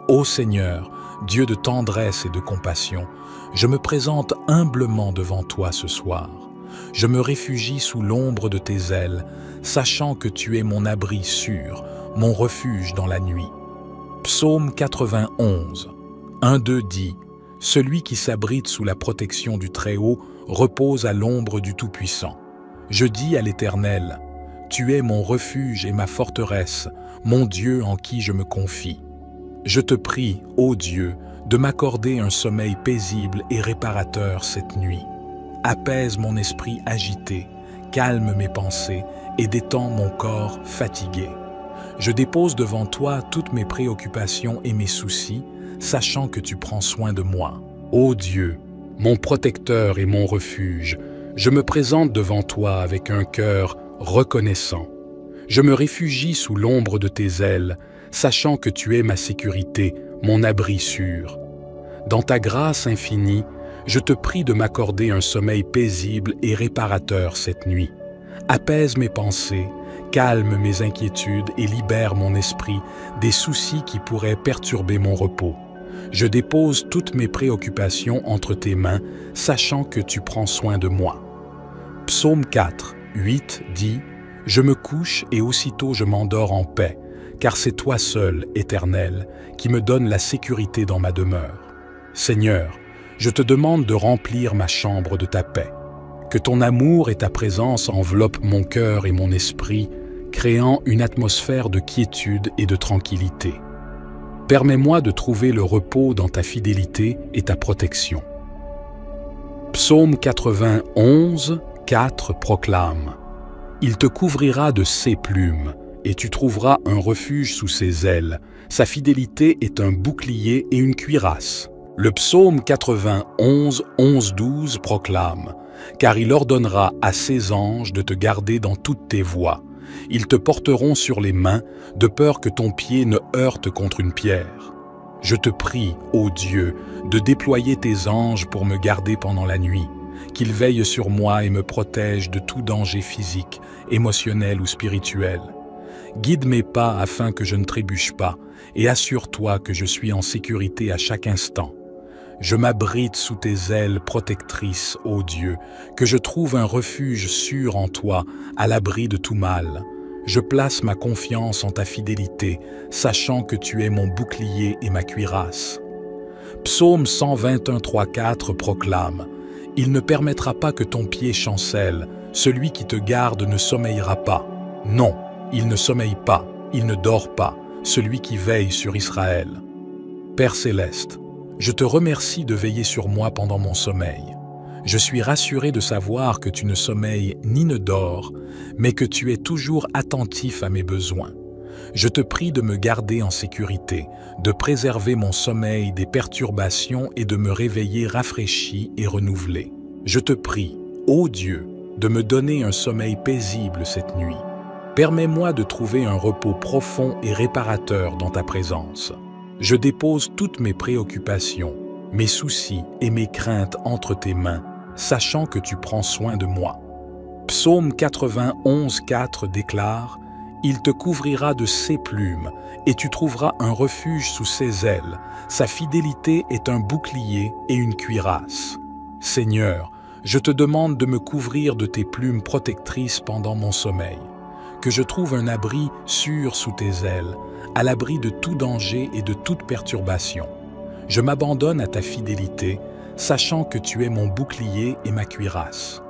Ô Seigneur, Dieu de tendresse et de compassion, je me présente humblement devant toi ce soir. Je me réfugie sous l'ombre de tes ailes, sachant que tu es mon abri sûr, mon refuge dans la nuit. Psaume 91, 1-2 dit « Celui qui s'abrite sous la protection du Très-Haut repose à l'ombre du Tout-Puissant. Je dis à l'Éternel, « Tu es mon refuge et ma forteresse, mon Dieu en qui je me confie. » Je te prie, ô Dieu, de m'accorder un sommeil paisible et réparateur cette nuit. Apaise mon esprit agité, calme mes pensées et détends mon corps fatigué. Je dépose devant toi toutes mes préoccupations et mes soucis, sachant que tu prends soin de moi. Ô Dieu, mon protecteur et mon refuge, je me présente devant toi avec un cœur reconnaissant. Je me réfugie sous l'ombre de tes ailes, sachant que tu es ma sécurité, mon abri sûr. Dans ta grâce infinie, je te prie de m'accorder un sommeil paisible et réparateur cette nuit. Apaise mes pensées, calme mes inquiétudes et libère mon esprit des soucis qui pourraient perturber mon repos. Je dépose toutes mes préoccupations entre tes mains, sachant que tu prends soin de moi. Psaume 4, 8 dit « Je me couche et aussitôt je m'endors en paix, car c'est toi seul, Éternel, qui me donne la sécurité dans ma demeure. Seigneur, je te demande de remplir ma chambre de ta paix. Que ton amour et ta présence enveloppent mon cœur et mon esprit, créant une atmosphère de quiétude et de tranquillité. Permets-moi de trouver le repos dans ta fidélité et ta protection. Psaume 91, 4 proclame « Il te couvrira de ses plumes, et tu trouveras un refuge sous ses ailes. Sa fidélité est un bouclier et une cuirasse. » Le psaume 91, 11-12 proclame « Car il ordonnera à ses anges de te garder dans toutes tes voies. Ils te porteront sur les mains, de peur que ton pied ne heurte contre une pierre. Je te prie, ô Dieu, de déployer tes anges pour me garder pendant la nuit, qu'ils veillent sur moi et me protègent de tout danger physique, émotionnel ou spirituel. Guide mes pas afin que je ne trébuche pas, et assure-toi que je suis en sécurité à chaque instant. Je m'abrite sous tes ailes protectrices, ô Dieu, que je trouve un refuge sûr en toi, à l'abri de tout mal. Je place ma confiance en ta fidélité, sachant que tu es mon bouclier et ma cuirasse. Psaume 121, 3-4 proclame « Il ne permettra pas que ton pied chancelle, celui qui te garde ne sommeillera pas. Non, il ne sommeille pas, il ne dort pas, celui qui veille sur Israël. » Père céleste, je te remercie de veiller sur moi pendant mon sommeil. Je suis rassuré de savoir que tu ne sommeilles ni ne dors, mais que tu es toujours attentif à mes besoins. Je te prie de me garder en sécurité, de préserver mon sommeil des perturbations et de me réveiller rafraîchi et renouvelé. Je te prie, ô Dieu, de me donner un sommeil paisible cette nuit. Permets-moi de trouver un repos profond et réparateur dans ta présence. Je dépose toutes mes préoccupations, mes soucis et mes craintes entre tes mains, sachant que tu prends soin de moi. Psaume 91, 4 déclare « Il te couvrira de ses plumes, et tu trouveras un refuge sous ses ailes. Sa fidélité est un bouclier et une cuirasse. » Seigneur, je te demande de me couvrir de tes plumes protectrices pendant mon sommeil, que je trouve un abri sûr sous tes ailes, à l'abri de tout danger et de toute perturbation. Je m'abandonne à ta fidélité, sachant que tu es mon bouclier et ma cuirasse.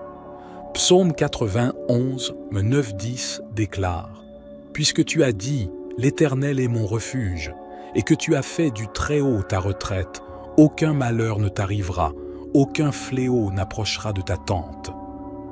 Psaume 91, 9-10 déclare « Puisque tu as dit « L'Éternel est mon refuge » et que tu as fait du Très-Haut ta retraite, aucun malheur ne t'arrivera, aucun fléau n'approchera de ta tente.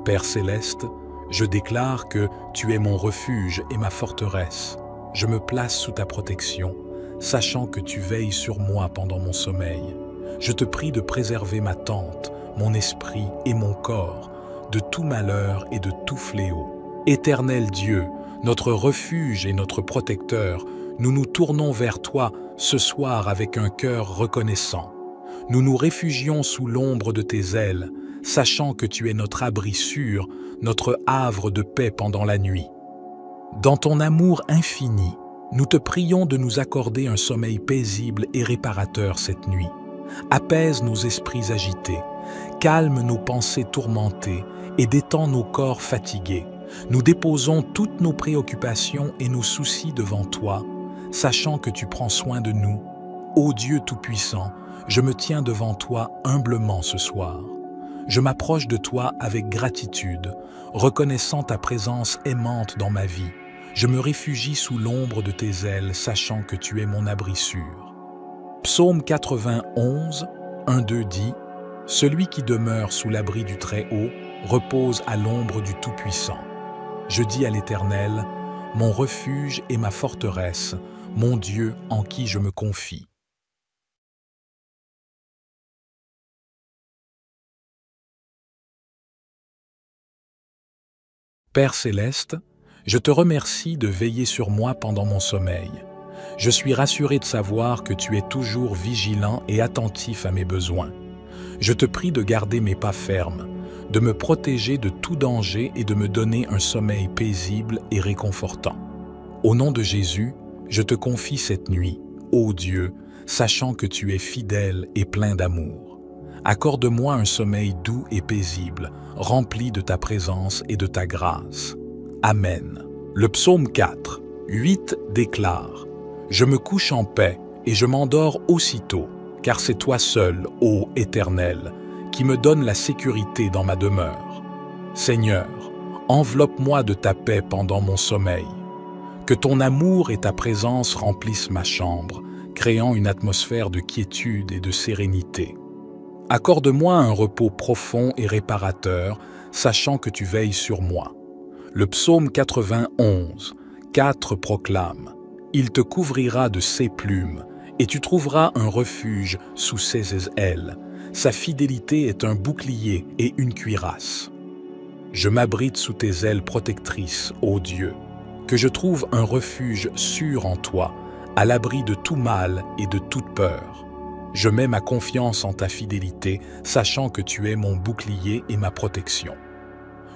Père céleste, je déclare que tu es mon refuge et ma forteresse. Je me place sous ta protection, sachant que tu veilles sur moi pendant mon sommeil. Je te prie de préserver ma tente, mon esprit et mon corps, de tout malheur et de tout fléau. Éternel Dieu, notre refuge et notre protecteur, nous nous tournons vers toi ce soir avec un cœur reconnaissant. Nous nous réfugions sous l'ombre de tes ailes, sachant que tu es notre abri sûr, notre havre de paix pendant la nuit. Dans ton amour infini, nous te prions de nous accorder un sommeil paisible et réparateur cette nuit. Apaise nos esprits agités, calme nos pensées tourmentées et détend nos corps fatigués. Nous déposons toutes nos préoccupations et nos soucis devant toi, sachant que tu prends soin de nous. Ô Dieu Tout-Puissant, je me tiens devant toi humblement ce soir. Je m'approche de toi avec gratitude, reconnaissant ta présence aimante dans ma vie. Je me réfugie sous l'ombre de tes ailes, sachant que tu es mon abri sûr. Psaume 91, 1-2 dit « Celui qui demeure sous l'abri du Très-Haut repose à l'ombre du Tout-Puissant. Je dis à l'Éternel, mon refuge et ma forteresse, mon Dieu en qui je me confie. » Père céleste, je te remercie de veiller sur moi pendant mon sommeil. Je suis rassuré de savoir que tu es toujours vigilant et attentif à mes besoins. Je te prie de garder mes pas fermes, de me protéger de tout danger et de me donner un sommeil paisible et réconfortant. Au nom de Jésus, je te confie cette nuit, ô Dieu, sachant que tu es fidèle et plein d'amour. Accorde-moi un sommeil doux et paisible, rempli de ta présence et de ta grâce. Amen. Le psaume 4, 8 déclare « Je me couche en paix et je m'endors aussitôt, car c'est toi seul, ô Éternel, qui me donne la sécurité dans ma demeure. Seigneur, enveloppe-moi de ta paix pendant mon sommeil. Que ton amour et ta présence remplissent ma chambre, créant une atmosphère de quiétude et de sérénité. Accorde-moi un repos profond et réparateur, sachant que tu veilles sur moi. » Le psaume 91, 4 proclame « Il te couvrira de ses plumes, et tu trouveras un refuge sous ses ailes. Sa fidélité est un bouclier et une cuirasse. Je m'abrite sous tes ailes protectrices, ô Dieu, que je trouve un refuge sûr en toi, à l'abri de tout mal et de toute peur. Je mets ma confiance en ta fidélité, sachant que tu es mon bouclier et ma protection. »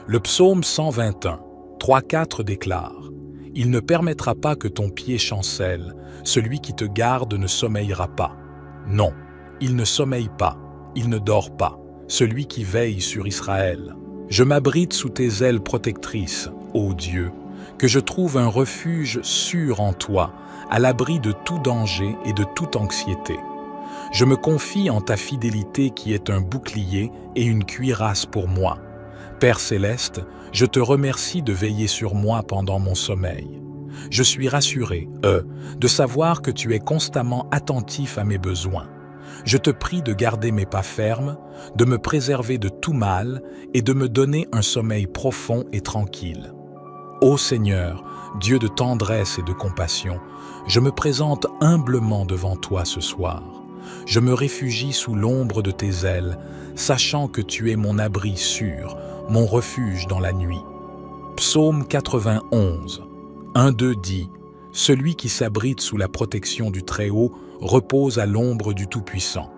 Le psaume 121, 3-4 déclare « Il ne permettra pas que ton pied chancelle, celui qui te garde ne sommeillera pas. Non, il ne sommeille pas, il ne dort pas, celui qui veille sur Israël. Je m'abrite sous tes ailes protectrices, ô Dieu, que je trouve un refuge sûr en toi, à l'abri de tout danger et de toute anxiété. Je me confie en ta fidélité qui est un bouclier et une cuirasse pour moi. Père céleste, je te remercie de veiller sur moi pendant mon sommeil. Je suis rassuré, de savoir que tu es constamment attentif à mes besoins. Je te prie de garder mes pas fermes, de me préserver de tout mal et de me donner un sommeil profond et tranquille. Ô Seigneur, Dieu de tendresse et de compassion, je me présente humblement devant toi ce soir. Je me réfugie sous l'ombre de tes ailes, sachant que tu es mon abri sûr, mon refuge dans la nuit. Psaume 91, 1-2 dit « Celui qui s'abrite sous la protection du Très-Haut repose à l'ombre du Tout-Puissant.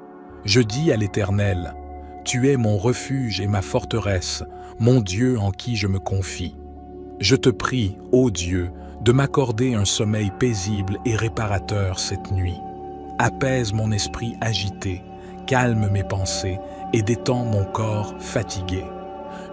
Je dis à l'Éternel, « Tu es mon refuge et ma forteresse, mon Dieu en qui je me confie. » Je te prie, ô Dieu, de m'accorder un sommeil paisible et réparateur cette nuit. Apaise mon esprit agité, calme mes pensées et détends mon corps fatigué.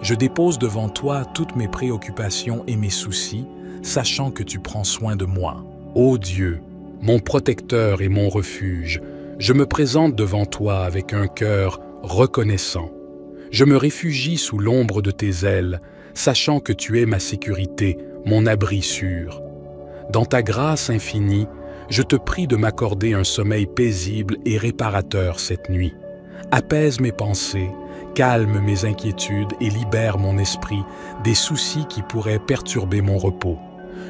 Je dépose devant toi toutes mes préoccupations et mes soucis, sachant que tu prends soin de moi. Ô Dieu, mon protecteur et mon refuge, Je me présente devant toi avec un cœur reconnaissant. Je me réfugie sous l'ombre de tes ailes, sachant que tu es ma sécurité, mon abri sûr. Dans ta grâce infinie, je te prie de m'accorder un sommeil paisible et réparateur cette nuit. Apaise mes pensées, calme mes inquiétudes et libère mon esprit des soucis qui pourraient perturber mon repos.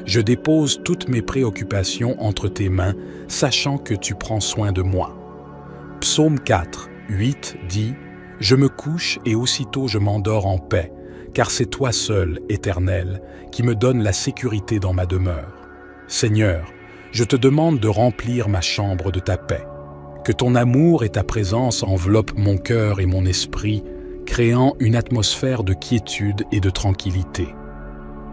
Je dépose toutes mes préoccupations entre tes mains, sachant que tu prends soin de moi. Psaume 4, 8 dit « Je me couche et aussitôt je m'endors en paix, car c'est toi seul, Éternel, qui me donne la sécurité dans ma demeure. Seigneur, je te demande de remplir ma chambre de ta paix. Que ton amour et ta présence enveloppent mon cœur et mon esprit, créant une atmosphère de quiétude et de tranquillité.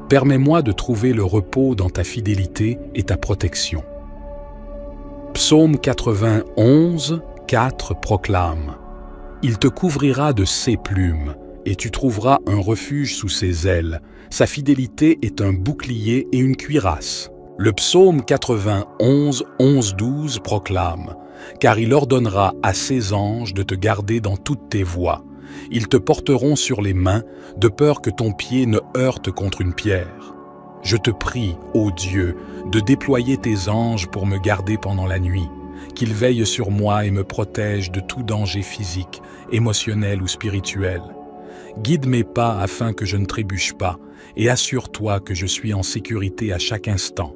Permets-moi de trouver le repos dans ta fidélité et ta protection. » Psaume 91, 4 proclame « Il te couvrira de ses plumes, et tu trouveras un refuge sous ses ailes. Sa fidélité est un bouclier et une cuirasse. » Le psaume 91, 11, 12 proclame « Car il ordonnera à ses anges de te garder dans toutes tes voies. Ils te porteront sur les mains, de peur que ton pied ne heurte contre une pierre. Je te prie, ô Dieu, de déployer tes anges pour me garder pendant la nuit, qu'ils veillent sur moi et me protègent de tout danger physique, émotionnel ou spirituel. Guide mes pas afin que je ne trébuche pas, et assure-toi que je suis en sécurité à chaque instant.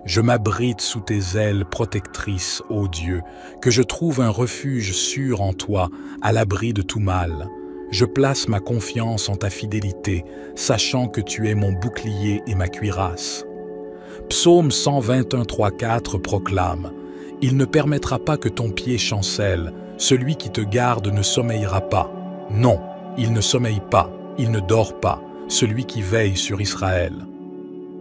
Je m'abrite sous tes ailes protectrices, ô Dieu, que je trouve un refuge sûr en toi, à l'abri de tout mal. Je place ma confiance en ta fidélité, sachant que tu es mon bouclier et ma cuirasse. Psaume 121, 3, 4 proclame « Il ne permettra pas que ton pied chancelle, celui qui te garde ne sommeillera pas. Non, il ne sommeille pas, il ne dort pas, celui qui veille sur Israël. »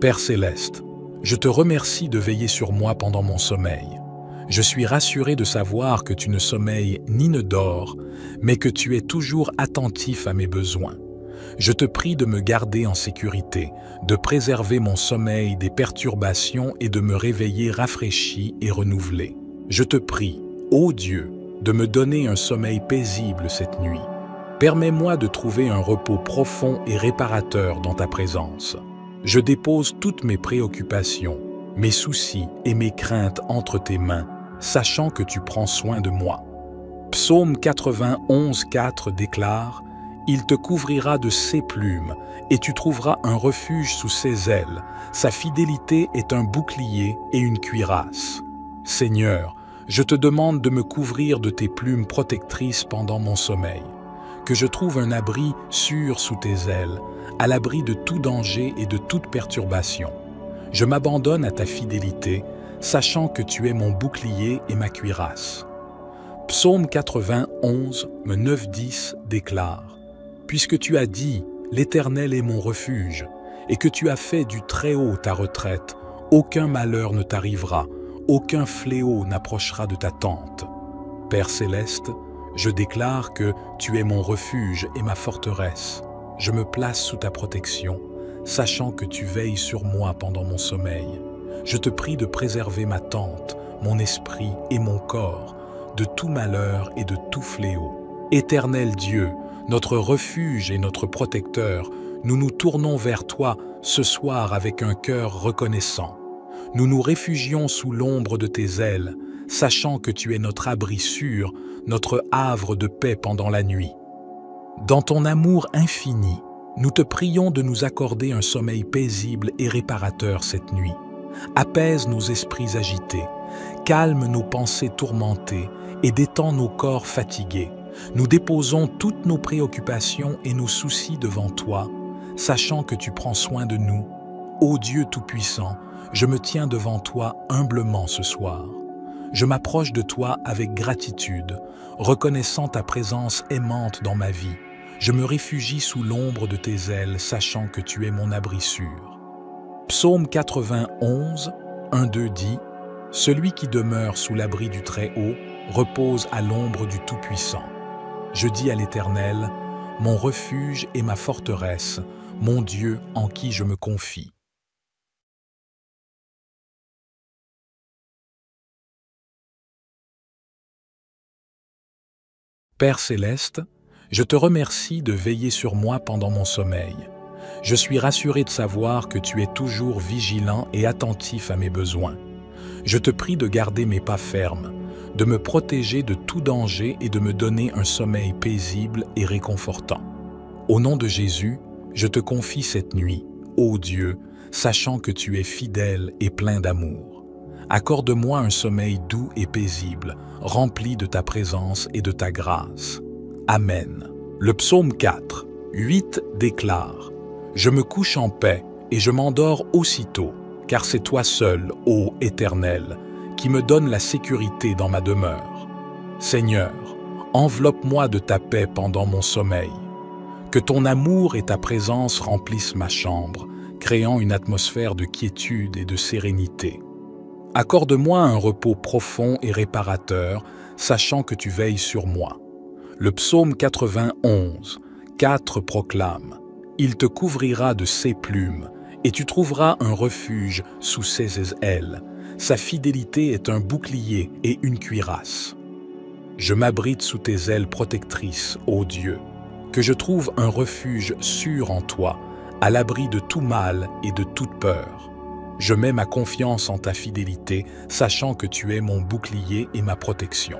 Père céleste, je te remercie de veiller sur moi pendant mon sommeil. Je suis rassuré de savoir que tu ne sommeilles ni ne dors, mais que tu es toujours attentif à mes besoins. Je te prie de me garder en sécurité, de préserver mon sommeil des perturbations et de me réveiller rafraîchi et renouvelé. Je te prie, ô Dieu, de me donner un sommeil paisible cette nuit. Permets-moi de trouver un repos profond et réparateur dans ta présence. Je dépose toutes mes préoccupations, mes soucis et mes craintes entre tes mains, sachant que tu prends soin de moi. Psaume 91, 4 déclare « Il te couvrira de ses plumes, et tu trouveras un refuge sous ses ailes. Sa fidélité est un bouclier et une cuirasse. » Seigneur, je te demande de me couvrir de tes plumes protectrices pendant mon sommeil. Que je trouve un abri sûr sous tes ailes, à l'abri de tout danger et de toute perturbation. Je m'abandonne à ta fidélité, sachant que tu es mon bouclier et ma cuirasse. Psaume 91, 9-10 déclare « Puisque tu as dit « L'Éternel est mon refuge » et que tu as fait du Très-Haut ta retraite, aucun malheur ne t'arrivera, aucun fléau n'approchera de ta tente. Père céleste, je déclare que tu es mon refuge et ma forteresse. Je me place sous ta protection, sachant que tu veilles sur moi pendant mon sommeil. Je te prie de préserver ma tente, mon esprit et mon corps, de tout malheur et de tout fléau. Éternel Dieu, notre refuge et notre protecteur, nous nous tournons vers toi ce soir avec un cœur reconnaissant. Nous nous réfugions sous l'ombre de tes ailes, sachant que tu es notre abri sûr, notre havre de paix pendant la nuit. Dans ton amour infini, nous te prions de nous accorder un sommeil paisible et réparateur cette nuit. Apaise nos esprits agités, calme nos pensées tourmentées et détend nos corps fatigués. Nous déposons toutes nos préoccupations et nos soucis devant toi, sachant que tu prends soin de nous. Ô Dieu Tout-Puissant, je me tiens devant toi humblement ce soir. Je m'approche de toi avec gratitude, reconnaissant ta présence aimante dans ma vie. Je me réfugie sous l'ombre de tes ailes, sachant que tu es mon abri sûr. Psaume 91, 1-2 dit « Celui qui demeure sous l'abri du Très-Haut repose à l'ombre du Tout-Puissant. Je dis à l'Éternel, mon refuge et ma forteresse, mon Dieu en qui je me confie. Père céleste, je te remercie de veiller sur moi pendant mon sommeil. Je suis rassuré de savoir que tu es toujours vigilant et attentif à mes besoins. Je te prie de garder mes pas fermes, de me protéger de tout danger et de me donner un sommeil paisible et réconfortant. Au nom de Jésus, je te confie cette nuit, ô Dieu, sachant que tu es fidèle et plein d'amour. Accorde-moi un sommeil doux et paisible, rempli de ta présence et de ta grâce. Amen. Le psaume 4, 8 déclare « Je me couche en paix et je m'endors aussitôt, car c'est toi seul, ô Éternel, qui me donne la sécurité dans ma demeure. Seigneur, enveloppe-moi de ta paix pendant mon sommeil. Que ton amour et ta présence remplissent ma chambre, créant une atmosphère de quiétude et de sérénité. Accorde-moi un repos profond et réparateur, sachant que tu veilles sur moi. » Le psaume 91, 4 proclame « Il te couvrira de ses plumes, et tu trouveras un refuge sous ses ailes. Sa fidélité est un bouclier et une cuirasse. Je m'abrite sous tes ailes protectrices, ô Dieu, que je trouve un refuge sûr en toi, à l'abri de tout mal et de toute peur. Je mets ma confiance en ta fidélité, sachant que tu es mon bouclier et ma protection. »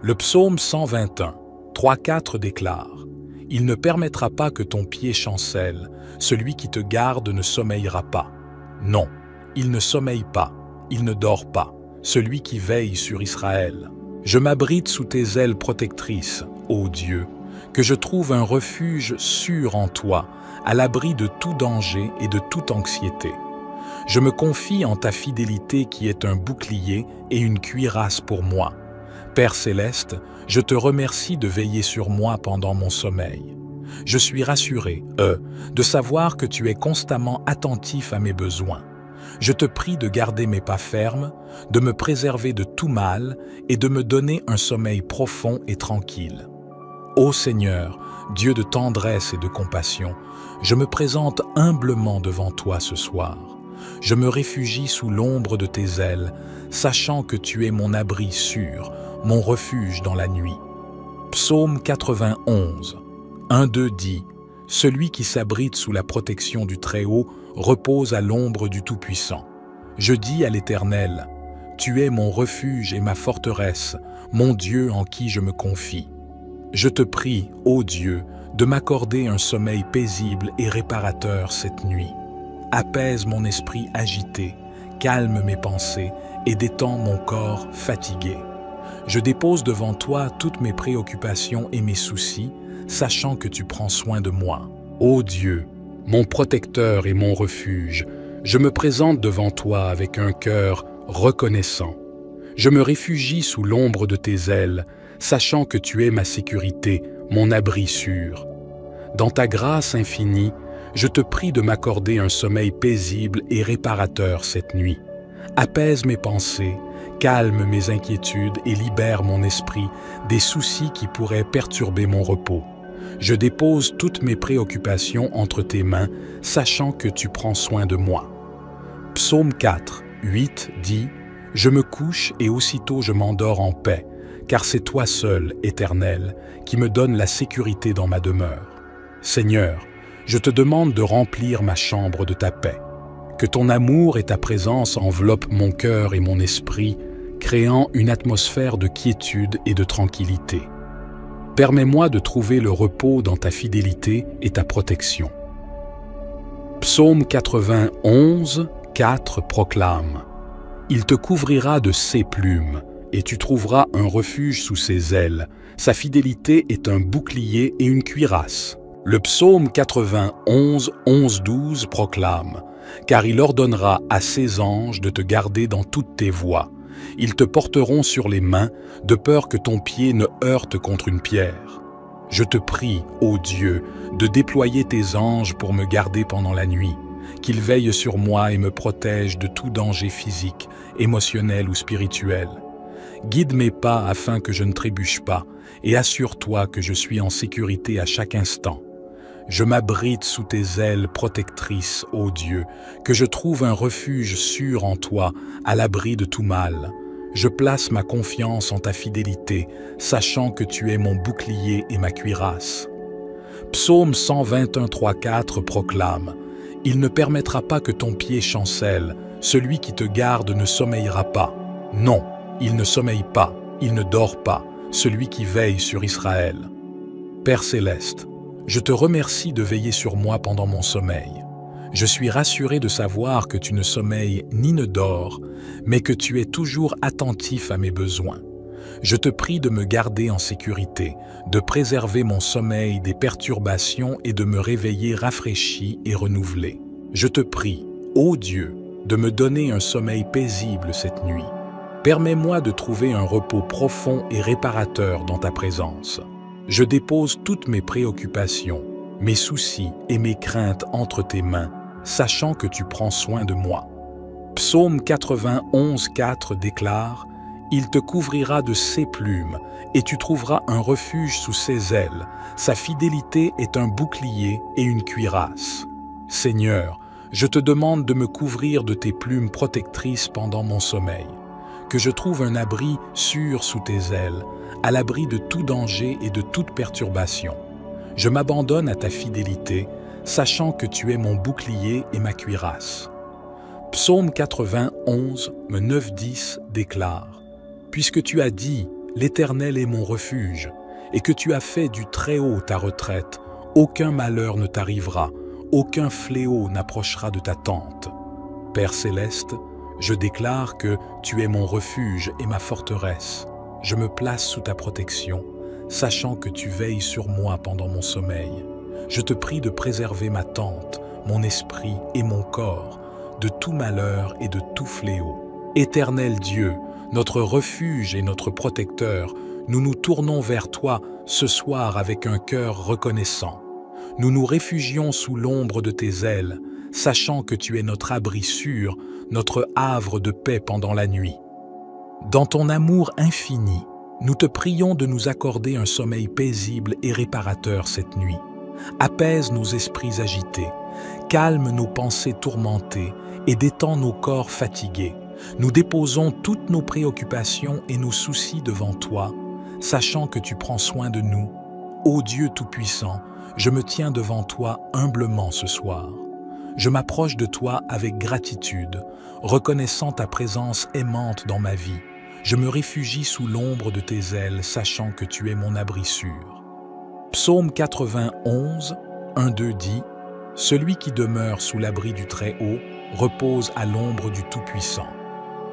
Le psaume 121, 3-4 déclare « Il ne permettra pas que ton pied chancelle, celui qui te garde ne sommeillera pas. Non, il ne sommeille pas, il ne dort pas, celui qui veille sur Israël. Je m'abrite sous tes ailes protectrices, ô Dieu, que je trouve un refuge sûr en toi, à l'abri de tout danger et de toute anxiété. Je me confie en ta fidélité qui est un bouclier et une cuirasse pour moi. Père céleste, je te remercie de veiller sur moi pendant mon sommeil. Je suis rassuré, de savoir que tu es constamment attentif à mes besoins. Je te prie de garder mes pas fermes, de me préserver de tout mal et de me donner un sommeil profond et tranquille. Ô Seigneur, Dieu de tendresse et de compassion, je me présente humblement devant toi ce soir. Je me réfugie sous l'ombre de tes ailes, sachant que tu es mon abri sûr, mon refuge dans la nuit. Psaume 91, 1-2 dit « Celui qui s'abrite sous la protection du Très-Haut repose à l'ombre du Tout-Puissant. Je dis à l'Éternel, « Tu es mon refuge et ma forteresse, mon Dieu en qui je me confie. » Je te prie, ô Dieu, de m'accorder un sommeil paisible et réparateur cette nuit. Apaise mon esprit agité, calme mes pensées et détends mon corps fatigué. Je dépose devant toi toutes mes préoccupations et mes soucis, sachant que tu prends soin de moi. Ô Dieu, mon protecteur et mon refuge, je me présente devant toi avec un cœur reconnaissant. Je me réfugie sous l'ombre de tes ailes, sachant que tu es ma sécurité, mon abri sûr. Dans ta grâce infinie, je te prie de m'accorder un sommeil paisible et réparateur cette nuit. Apaise mes pensées, calme mes inquiétudes et libère mon esprit des soucis qui pourraient perturber mon repos. Je dépose toutes mes préoccupations entre tes mains, sachant que tu prends soin de moi. Psaume 4, 8 dit « Je me couche et aussitôt je m'endors en paix, car c'est toi seul, Éternel, qui me donne la sécurité dans ma demeure. Seigneur, je te demande de remplir ma chambre de ta paix. Que ton amour et ta présence enveloppent mon cœur et mon esprit, créant une atmosphère de quiétude et de tranquillité. Permets-moi de trouver le repos dans ta fidélité et ta protection. » Psaume 91, 4 proclame « Il te couvrira de ses plumes, et tu trouveras un refuge sous ses ailes. Sa fidélité est un bouclier et une cuirasse. » Le psaume 91, 11-12 proclame « Car il ordonnera à ses anges de te garder dans toutes tes voies. Ils te porteront sur les mains, de peur que ton pied ne heurte contre une pierre. Je te prie, ô Dieu, de déployer tes anges pour me garder pendant la nuit, qu'ils veillent sur moi et me protègent de tout danger physique, émotionnel ou spirituel. Guide mes pas afin que je ne trébuche pas, et assure-toi que je suis en sécurité à chaque instant. Je m'abrite sous tes ailes protectrices, ô Dieu, que je trouve un refuge sûr en toi, à l'abri de tout mal. Je place ma confiance en ta fidélité, sachant que tu es mon bouclier et ma cuirasse. Psaume 121, 3-4 proclame « Il ne permettra pas que ton pied chancelle, celui qui te garde ne sommeillera pas. Non, il ne sommeille pas, il ne dort pas, celui qui veille sur Israël. » Père céleste, je te remercie de veiller sur moi pendant mon sommeil. Je suis rassuré de savoir que tu ne sommeilles ni ne dors, mais que tu es toujours attentif à mes besoins. Je te prie de me garder en sécurité, de préserver mon sommeil des perturbations et de me réveiller rafraîchi et renouvelé. Je te prie, ô Dieu, de me donner un sommeil paisible cette nuit. Permets-moi de trouver un repos profond et réparateur dans ta présence. Je dépose toutes mes préoccupations, mes soucis et mes craintes entre tes mains, sachant que tu prends soin de moi. Psaume 91, 4 déclare « Il te couvrira de ses plumes, et tu trouveras un refuge sous ses ailes. Sa fidélité est un bouclier et une cuirasse. » Seigneur, je te demande de me couvrir de tes plumes protectrices pendant mon sommeil. Que je trouve un abri sûr sous tes ailes, à l'abri de tout danger et de toute perturbation. Je m'abandonne à ta fidélité, sachant que tu es mon bouclier et ma cuirasse. Psaume 91, 9-10 déclare « Puisque tu as dit « L'Éternel est mon refuge » et que tu as fait du Très-Haut ta retraite, aucun malheur ne t'arrivera, aucun fléau n'approchera de ta tente. Père céleste, je déclare que tu es mon refuge et ma forteresse. Je me place sous ta protection, sachant que tu veilles sur moi pendant mon sommeil. Je te prie de préserver ma tente, mon esprit et mon corps, de tout malheur et de tout fléau. Éternel Dieu, notre refuge et notre protecteur, nous nous tournons vers toi ce soir avec un cœur reconnaissant. Nous nous réfugions sous l'ombre de tes ailes, sachant que tu es notre abri sûr, notre havre de paix pendant la nuit. Dans ton amour infini, nous te prions de nous accorder un sommeil paisible et réparateur cette nuit. Apaise nos esprits agités, calme nos pensées tourmentées et détend nos corps fatigués. Nous déposons toutes nos préoccupations et nos soucis devant toi, sachant que tu prends soin de nous. Ô Dieu Tout-Puissant, je me tiens devant toi humblement ce soir. Je m'approche de toi avec gratitude, reconnaissant ta présence aimante dans ma vie. Je me réfugie sous l'ombre de tes ailes, sachant que tu es mon abri sûr. Psaume 91, 1-2 dit « Celui qui demeure sous l'abri du Très-Haut repose à l'ombre du Tout-Puissant.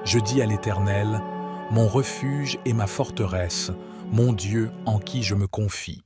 Je dis à l'Éternel, mon refuge et ma forteresse, mon Dieu en qui je me confie. »